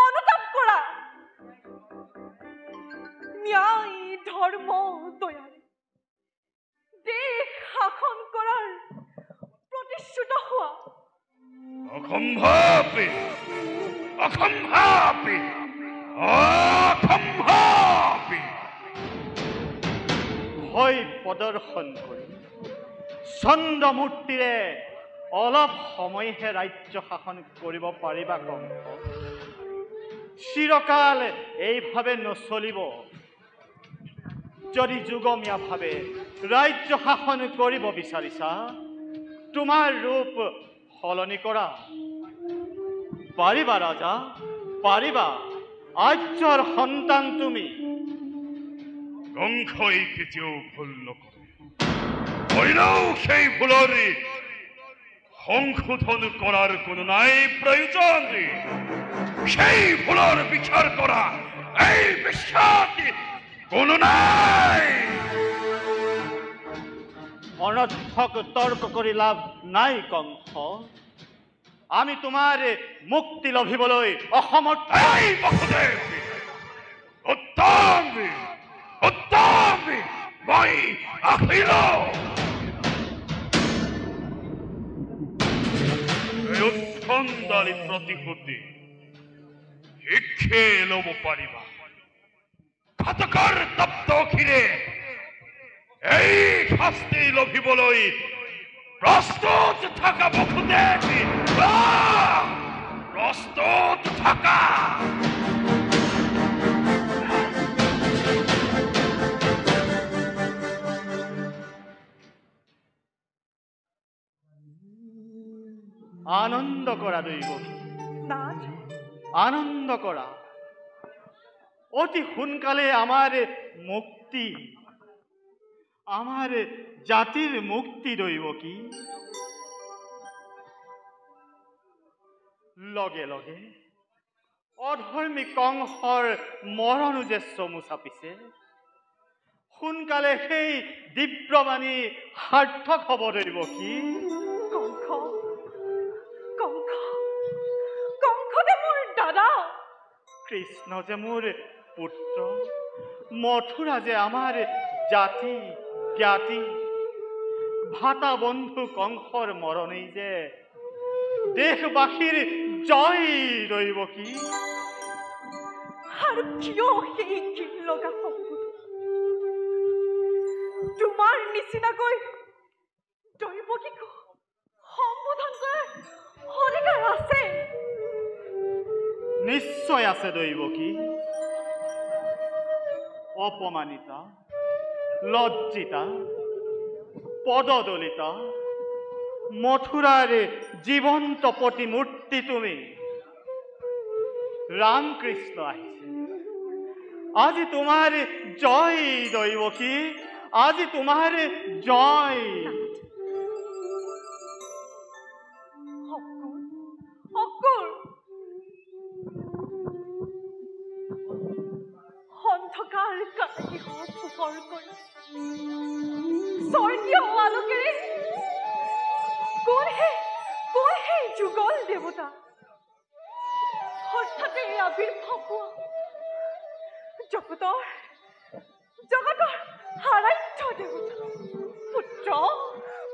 অনুতাপ কৰা ন্যায় ধৰ্ম দয়াৰে দেশ শাসন কৰাৰ প্ৰতিশ্ৰুত হোৱা অসম্ভৱ অসম্ভৱ অসম্ভৱ ভয় প্ৰদৰ্শন কৰি চন্দ্ৰমূৰ্তিৰে অলপ সময়হে ৰাজ্য শাসন কৰিব পাৰিবা কংস চিৰকাল এইভাৱে নচলিব যদি যুগমীয়াভাৱে ৰাজ্য শাসন কৰিব বিচাৰিছা তোমাৰ ৰূপ সলনি কৰা পাৰিবা ৰাজা পাৰিবা আৰ্যৰ সন্তান তুমি কংসই কেতিয়াও ভুল নকৰে কৰিলেও সেই ভুলৰ সংশোধন কৰাৰ কোনো নাই প্ৰয়োজন সেই ভুলৰ বিচাৰ কৰা এই বিশ্বাস কোনো নাই অনৰ্থক তৰ্ক কৰি লাভ নাই কংস আমি তোমাৰ মুক্তি লভিবলৈ অসমৰ্থ উত্তম উত্তম মই আহিলো উৎখণ্ডালি প্ৰতিশোধি শিক্ষে ল'ব পাৰিবা ঘাতকৰ তপ্তখিৰে এই শাস্তি লভিবলৈ প্ৰস্তুত থাকা বসুদেৱ প্ৰস্তুত থাকা আনন্দ কৰা দৈৱকী আনন্দ কৰা অতি সোনকালে আমাৰ মুক্তি আমাৰ জাতিৰ মুক্তি দৈৱকী লগে লগে অধৰ্মী কংসৰ মৰণো যে চমু চাপিছে সোনকালে সেই দিব্যবাণী সাৰ্থক হ'ব দৈৱকী কংস কংস কংস যে মোৰ দাদা কৃষ্ণ যে মোৰ পুত্ৰ মথুৰা যে আমাৰ জাতি জ্ঞাতি ভাতা বন্ধু কংসৰ মৰণেই যে দেশবাসীৰ জয় দৈৱকী আৰু কিয় সেই গীত লগা সম্বোধন তোমাৰ নিচিনাকৈ দৈৱকীক সম্বোধন কৰাৰ অধিকাৰ আছে নিশ্চয় আছে দৈৱকী অপমানিতা লজ্জিতা পদদলিতা মথুৰাৰ জীৱন্ত প্ৰতিমূৰ্তি তুমি ৰামকৃষ্ণ আহিছে আজি তোমাৰ জয় দৈৱকী আজি তোমাৰ জয় অন্ধকাৰ কাটি পোহৰ কৰা স্বৰ্গীয় আলোকেৰে কোন হে যুগল দেৱতা হঠাতে আবিৰ্ভাৱ হোৱা জগতৰ আৰাধ্য দেৱতা পুত্ৰ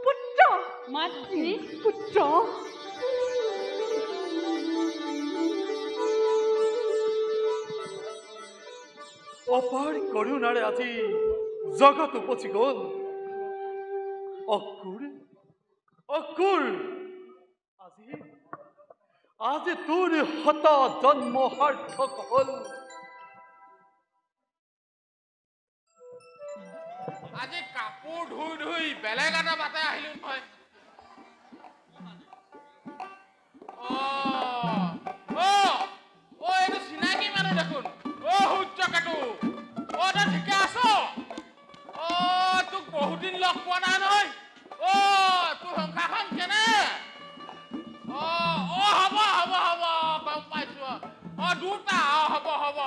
পুত্ৰ মাতৃ পুত্ৰ অপাৰ কৰুণাৰে আজি জগত উপচি গল অকুৰ অকুৰ আজি আজি তোৰ হত জন্ম সাৰ্থক হল। আজি কাপোৰ ধুই ধুই বেলেগ এটা বাটে আহিলো নহয়। এইটো চিনাকি মানুহ দেখোন। সূৰ্যকেতু, তই ঠিকে আছ? তোক বহুত দিন লগ পোৱা নাই নহয়। তোৰ সংসাৰখন কেনে? হ'ব হ'ব হ'ব, গম পাইছো। দুটা হ'ব হ'ব।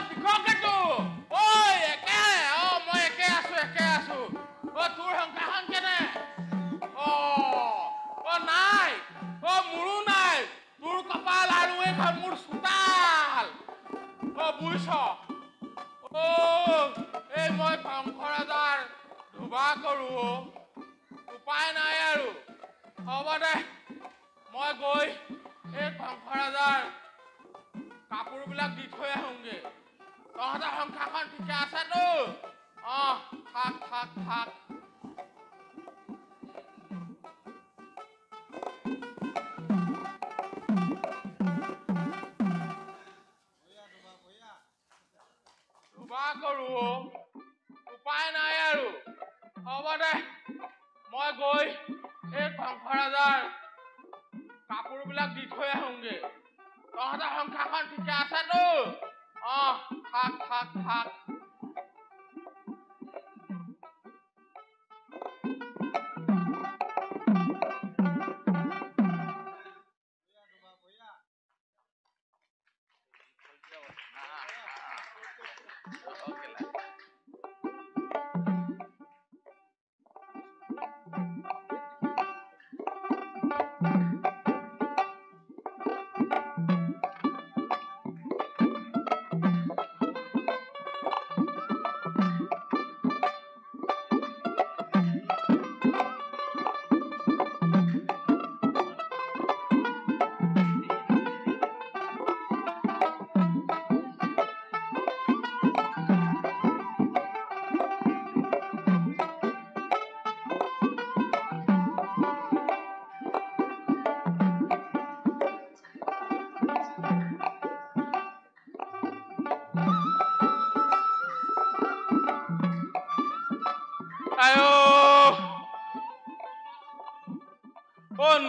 বিককেতু, একে মই একে আছো। তোৰ সংসাৰখন কেনে? নাই, মোৰো নাই। তোৰ কপাল আৰু এইখন মোৰ চোতাল। বুজিছ? এই মই কংস ৰজাৰ ধুবা কৰো। উপায় নাই আৰু। হ'ব দে, মই গৈ এই কংস ৰজাৰ কাপোৰবিলাক দি থৈ আহোঁগে। তহঁতৰ সংসাৰখন ঠিকে আছেতো? থাক। ধুবা কৰো, উপায় নাই আৰু। হ'ব দে, মই গৈ এই কংস ৰজাৰ কাপোৰবিলাক দি থৈ আহোঁগে। তহঁতৰ সংসাৰখন ঠিকে আছেতো? থাক।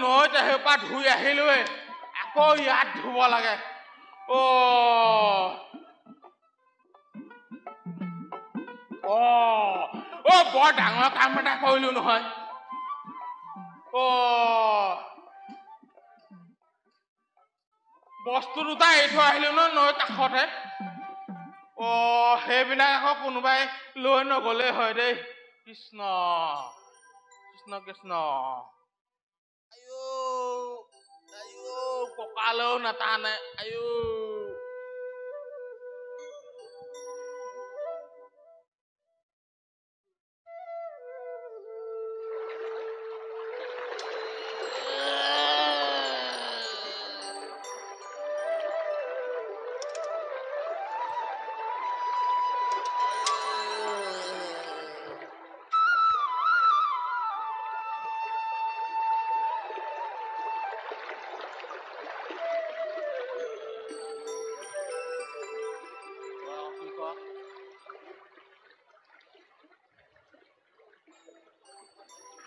নৈত এসোপা ধুই আহিলোৱে, আকৌ ইয়াত ধুব লাগে। বৰ ডাঙৰ কাম এটা কৰিলো নহয়। বস্তু দুটা এৰি থৈ আহিলো ন নৈ কাষতে। সেইবিলাক আকৌ কোনোবাই লৈ নগলে হয় দেই। কৃষ্ণ কৃষ্ণ। কঁকালেও নাটানে।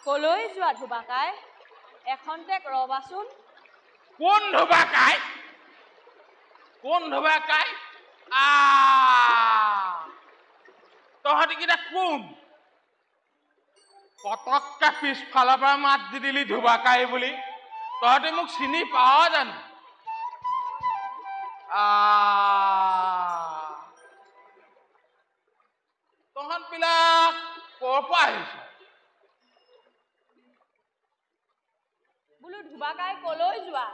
কলৈ যোৱা ধুবাকাই? এখন্তেক ৰবাচোন। কোন ধুবাকাই? তহঁতি কেইটা কোন? পতককে পিছফালৰ পৰা মাত দি দিলি ধুবাকাই বুলি। তহঁতি মোক চিনি পাৱ জানো? তহঁত বিলাক ক'ৰ পৰা আহিছ? বোলো ধুবাকাই কলৈ যোৱা?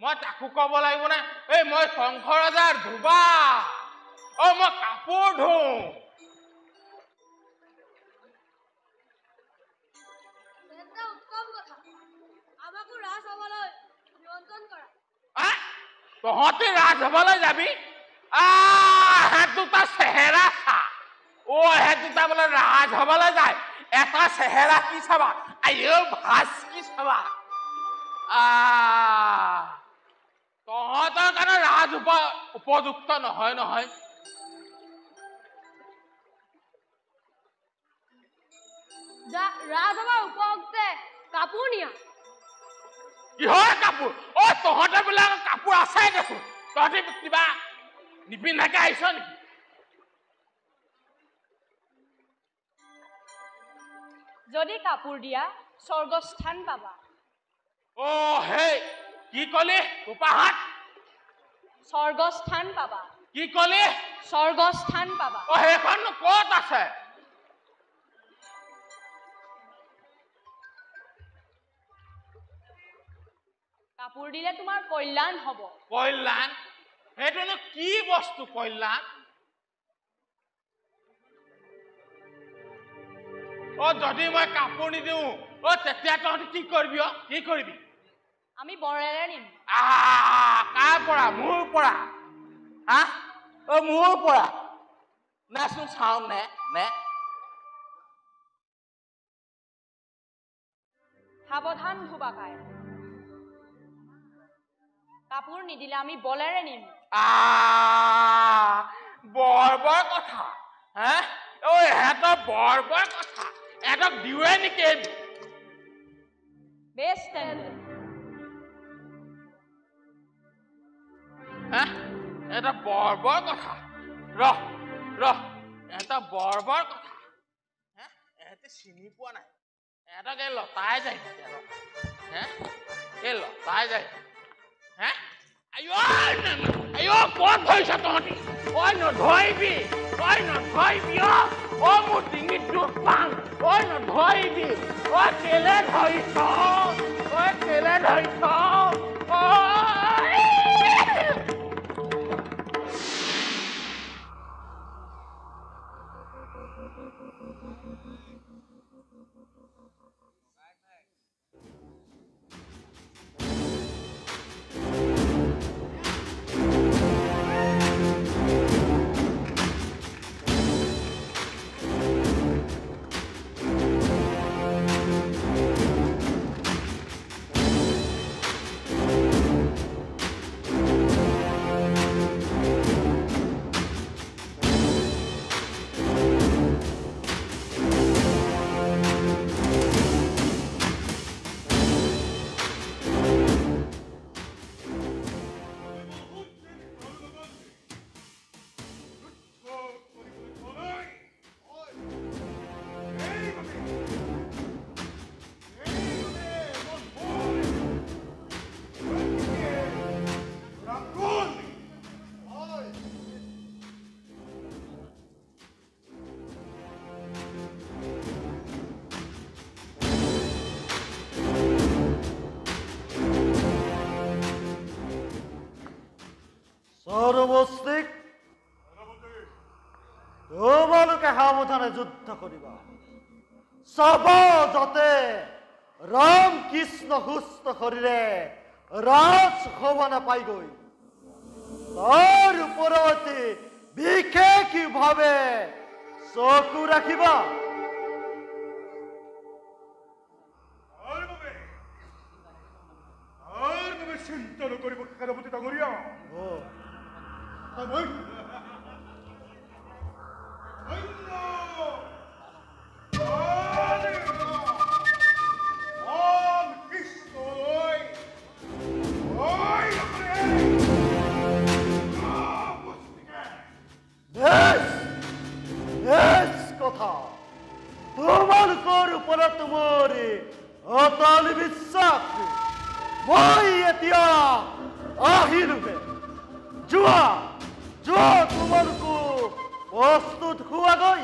মই তাকো ক'ব লাগিব নে? মই কংস ৰজাৰ ধুবা। মই কাপোৰ ধুওঁ। তহঁতি ৰাজসভালৈ যাবি? দুটা চেহেৰা চা। ও হে দুটা বোলে ৰাজ হবলৈ যায় এটা চেহেৰা কি চাবা আইও ভাস কি চাবা তহঁতৰ কাৰণে ৰাজ উপযুক্ত নহয় নহয় ৰাজসভা উপযুক্তে কাপোৰ নিয়া কিহৰ কাপোৰ তহঁতৰ বোলে কাপোৰ আছে দেখোন তহঁতি কিবা নিপিন্ধাকে আহিছ নেকি যদি কাপোৰ দিয়া স্বৰ্গস্থান পাবা হে কি কলি গোপাহাত স্বৰ্গস্থান পাবা কি কলি স্বৰ্গস্থান পাবা সেইখন ক'ত আছে কাপোৰ দিলে তোমাৰ কল্যাণ হ'ব কল্যাণ সেইটোনো কি বস্তু কল্যাণ যদি মই কাপোৰ নিদিওঁ তেতিয়া তহঁতি কি কৰিবি কি কৰিবি আমি বৰেৰে নিম কাৰ পৰা মোৰ পৰা মোৰ পৰা নাচোন চাওঁ নে সাৱধান ধুবাকাই কাপোৰ নিদিলে আমি বলেৰে নিম বৰ কথা এহঁতৰ বৰ কথা এহঁতক দিওঁৱে নেকি বেছ তেন্তে এটা বৰ কথা ৰহ এটা বৰ কথা এহঁতে চিনি পোৱা নাই এহঁতক এই লতাই যায় এই লতাই যায় আইও ক'ত ধৰিছ তহঁতি নধৰিবি মোৰ ডিঙিত দুখ পাম নধৰিবি কেলে ধৰিছ সৰ্বস্তিক তোমালোকে সাৱধানে যুদ্ধ কৰিবা চাব যাতে ৰাম কৃষ্ণ সুস্থ শৰীৰে ৰাজসভা নাপাইগৈ তাৰ ওপৰতে বিশেষভাৱে চকু ৰাখিবা চিন্তা নকৰিব সেনাপতি ডাঙৰীয়া কথা তোমালোকৰ ওপৰত মোৰ অটল বিশ্বাস মই এতিয়া আহিলোহে যোৱা তোমালোকো প্ৰস্তুত হোৱাগৈ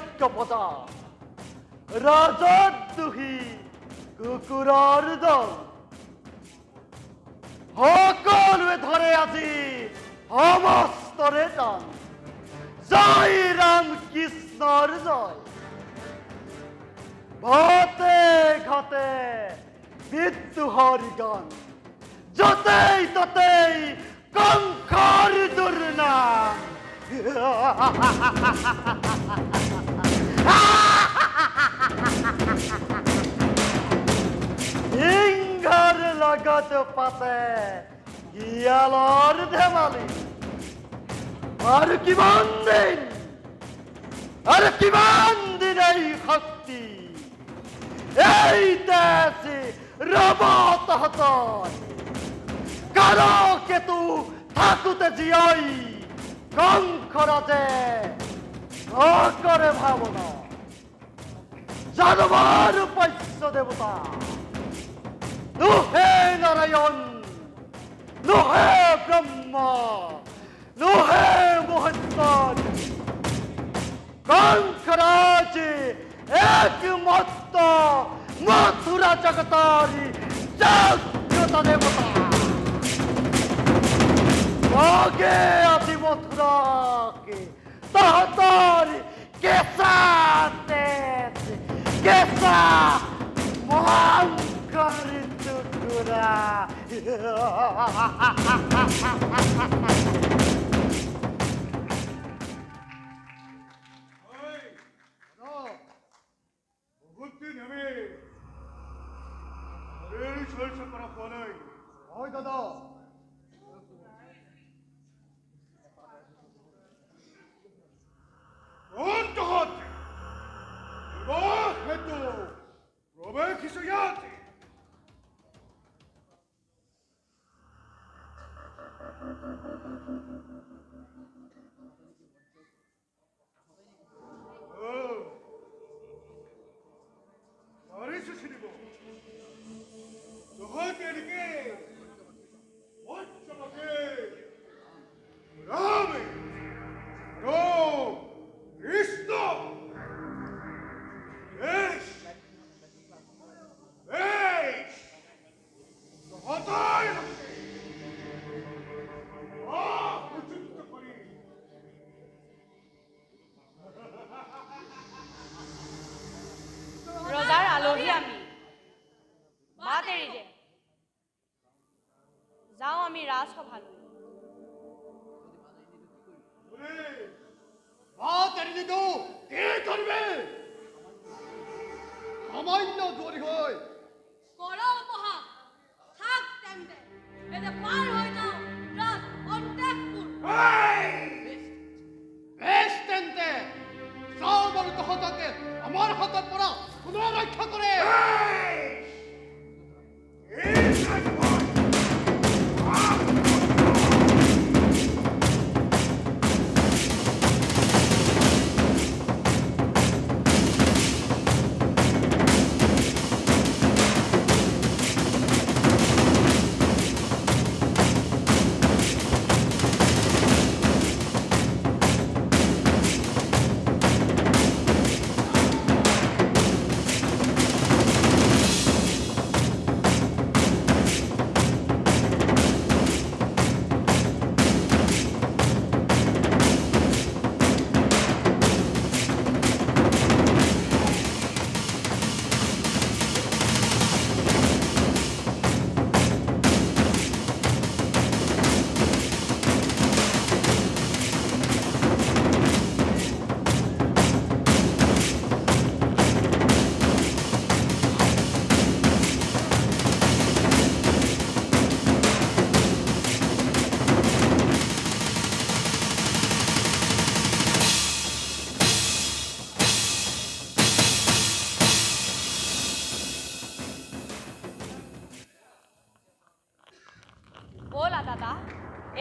ঐক্যপতা ৰাজদ্ৰোহী কুকুৰৰ দল সকলোৱে ধৰে আজি সমস্তৰে টান জয় ৰাম কৃষ্ণৰ জয় ভতে ঘতে বিদ্ৰোহৰ গান য'তেই ত'তেই কংসৰ দুৰ্নাম সিংহৰ লগত পাতে শিয়ালৰ ধেমালি আৰু কিমান দিন এই শক্তি এই তেজী ৰব তহঁতৰ কাৰকেতু থাকোঁতে জীয়াই কংসৰাজে নকৰে ভাৱনা যাদৱৰ পশ্য দেৱতা নুহে নাৰায়ণ নুহে ব্ৰহ্মা নুহে মহেশ্বৰ কংসৰাজ একমাত্ৰ মথুৰা জগতৰ জাগ্ৰত দেৱতা লগে আজি মথুৰাকে তহঁতৰ কেঁচা তেজ কেঁচা মহাংকৰ টুকুৰা বহুত দিন আমি চলছে কৰা ফলে হয় দাদা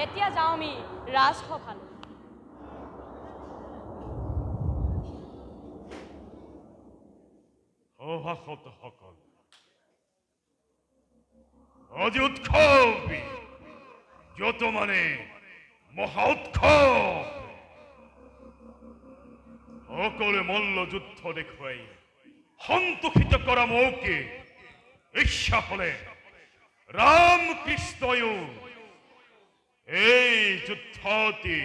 এতিয়া যাওঁ আমি ৰাজসভালৈ সভাসদসকল আজি উৎসৱ যত মানে মহা উৎসৱ সকলে মল্ল যুদ্ধ দেখুৱাই সন্তোষিত কৰা মৌকে ইচ্ছা হলে ৰাম কৃষ্ণয়ো এই যুদ্ধতে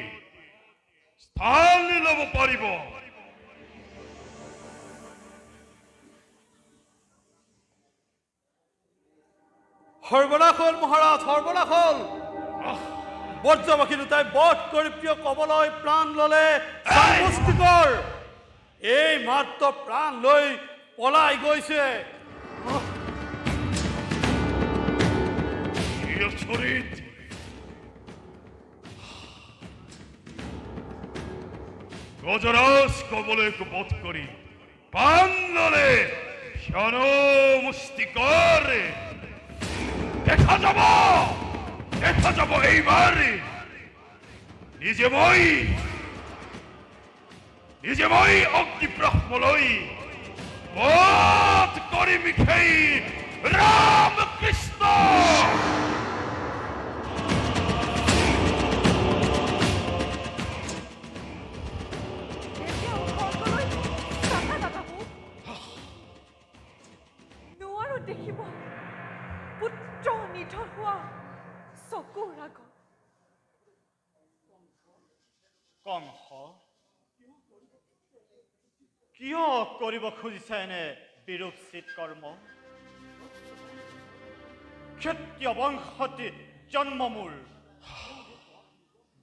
স্থান ল'ব পাৰিব। সৰ্বনাশ হ'ল মহাৰাজ, সৰ্বনাশ হ'ল। বজ্ৰবাসী দুটাই বধ কৰি প্ৰিয় কবলৈ প্ৰাণ ললে চামুষ্টিকৰ। এই মাত্ৰ প্ৰাণ লৈ পলাই গৈছে। গজৰাজ কবলৈকো বধ কৰি প্ৰাণ ললে মুষ্টিকৰ। দেখা যাব এইবাৰ নিজে মই অগ্নি ব্ৰহ্মলৈ বধ কৰি মিখেই ৰাম কৃষ্ণ। নোৱাৰো দেখিব পুত্ৰ নিধন হোৱা চকুৰ আগত। কংস, কিয় কৰিব খুজিছা এনে বিৰূপচিত কৰ্ম? ক্ষত্ৰিয় বংশত জন্ম মোৰ,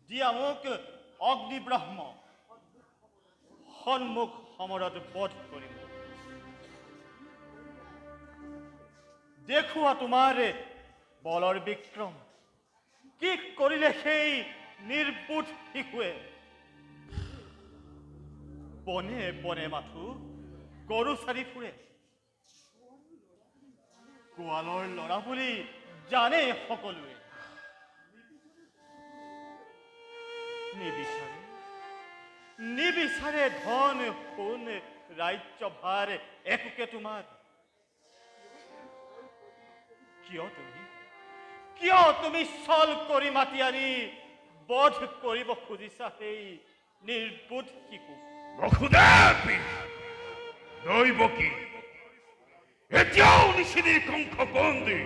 দিয়া মোক অগ্নি ব্ৰহ্ম, সন্মুখ সমৰত বধ কৰিম। দেখুৱা তোমাৰ বলৰ বিক্ৰম। কি কৰিলে সেই নিৰ্বোধ শিশুৱে? বনে বনে মাথো গৰু চাৰি ফুৰে। গোৱালৰ ল'ৰা বুলি জানে সকলোৱে। নিবিচাৰে ধন সোণ ৰাজ্য ভাৰ একোকে তোমাৰ। কিয় তুমি ছল কৰি মাতি আনি বধ কৰিব খুজিছা সেই নিৰ্বোধ শিশু? বসুদেৱ দৈবকী এতিয়াও নিচিনিৰ কংখ বন্দী।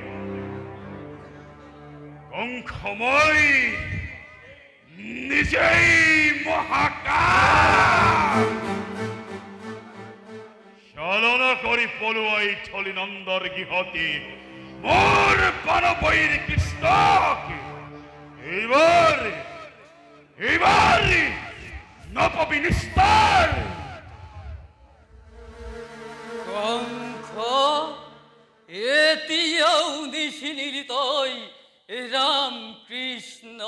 কংখময় নিজেই মহাকাশ চালনা কৰি পলুৱাই থলি নন্দৰ গৃহতি মোৰ পানবৈৰ কৃষ্ণক এইবাৰ নপবি নিস্তাৰ। কংখ এতিয়াও নিচিনিলি তই ৰাম কৃষ্ণ।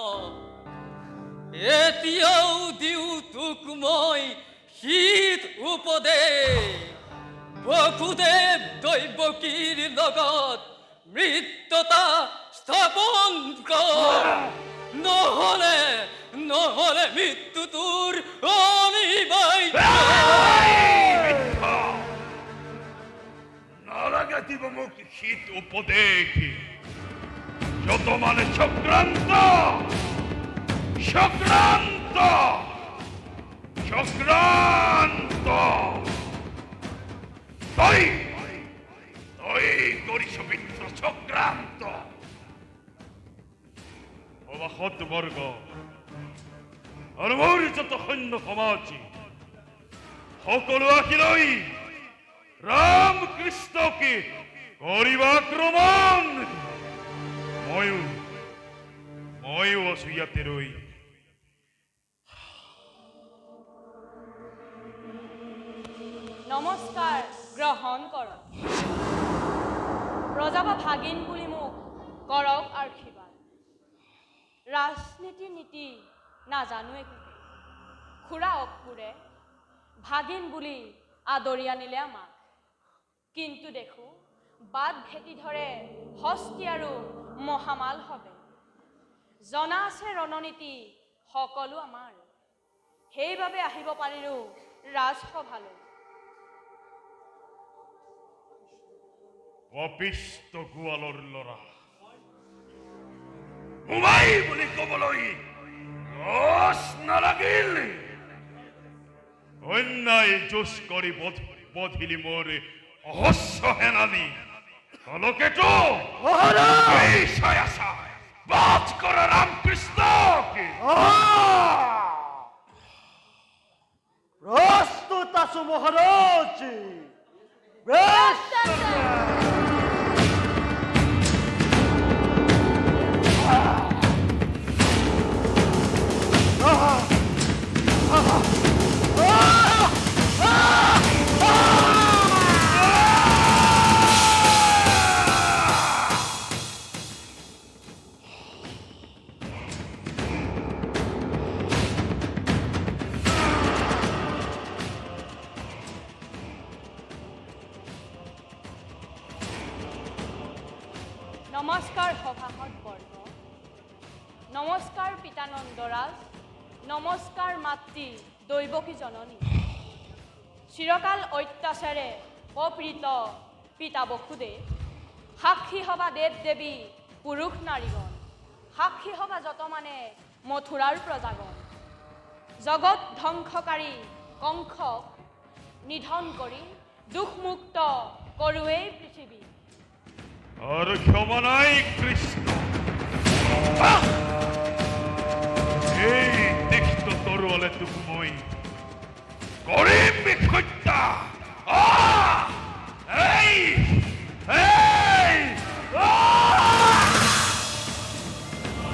এতিয়াও দিওঁ তোক মই শীত উপদেশ। বসুদেৱ দৈবকীৰ লগত মৃত্যতা স্থাপন কৰ। নহলে মৃত্যু তোৰ অনিবাৰ্য। নালাগে দিব মোক শীত উপদেশ। যত মানে চক্ৰান্ত তই কৰিছ মিত্ৰ চক্ৰান্ত। অবাসত বৰ্গ আৰু মোৰ যত সৈন্য সমাজ সকলো আহিলৈ ৰাম কৃষ্ণকে কৰিবা আক্ৰমণ। ময়ো আছো ইয়াতে ৰৈ। নমস্কাৰ গ্ৰহণ কৰক। প্ৰজা বা ভাগিন বুলি মোক কৰক আশীৰ্বাদ। ৰাজনীতি নীতি নাজানো একোকে। খুৰা অপুৰে ভাগিন বুলি আদৰি আনিলে আমাক। কিন্তু দেখো বাট ভেটি ধৰে হস্তি আৰু মহামাল হবে। জনা আছে ৰণনীতি সকলো আমাৰ। সেইবাবে আহিব পাৰিলো ৰাজসভালৈ। অপিষ্ট গোৱালৰ ল'ৰা মোমাই বুলি কবলৈ লজ নালাগিল। অন্যায় জোশ কৰি বধিলি মোৰ অহস্য সেনানী কলকেতো এই চাই আছা বাজ কৰা ৰামকৃষ্ণকে প্ৰস্তুত আছো মহাৰাজ নমস্কাৰ সভাসদ বৰ্গ নমস্কাৰ পিতানন্দৰাজ নমস্কাৰ মাতৃ দৈৱকী জননী চিৰকাল অত্যাচাৰে অপৃত পিতা বসুদেৱ সাক্ষী হবা দেৱ দেৱী পুৰুষ নাৰীগণ সাক্ষী হবা যত মানে মথুৰাৰ প্ৰজাগণ জগত ধ্বংসকাৰী কংসক নিধন কৰি দুখমুক্ত কৰোৱেই পৃথিৱী আৰ ক্ষমা নাই কৃষ্ণ এই তিক্ত তৰোয়ালে তোক মই কৰিম বিক্ষত্যা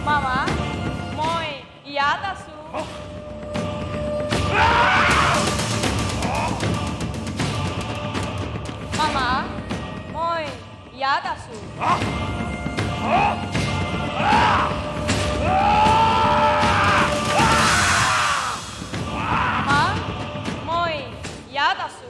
মামা মই ইয়াত আছো মামা মই ইয়াত আছো মামা মই ইয়াত আছো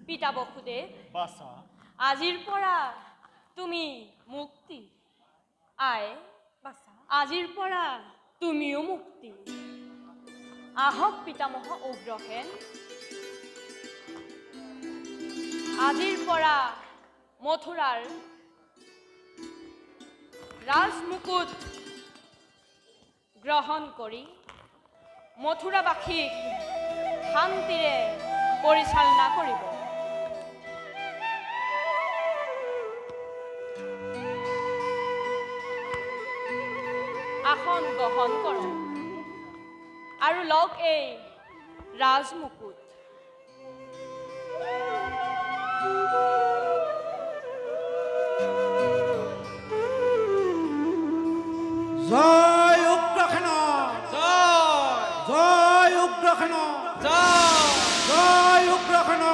পিতা বসুদেৱ বাসা আজিৰ পৰা তুমি মুক্তি আই বাসা আজিৰ পৰা তুমিও মুক্তি আহক পিতামহ উগ্ৰসেন আজিৰ পৰা মথুৰাৰ ৰাজমুকুট গ্ৰহণ কৰি মথুৰাবাসীক শান্তিৰে পৰিচালনা কৰিব আসন গ্ৰহণ কৰক আৰু লওক এই ৰাজমুকুট জয় উগ্ৰসেন জয় উগ্ৰসেন জয় উগ্ৰসেন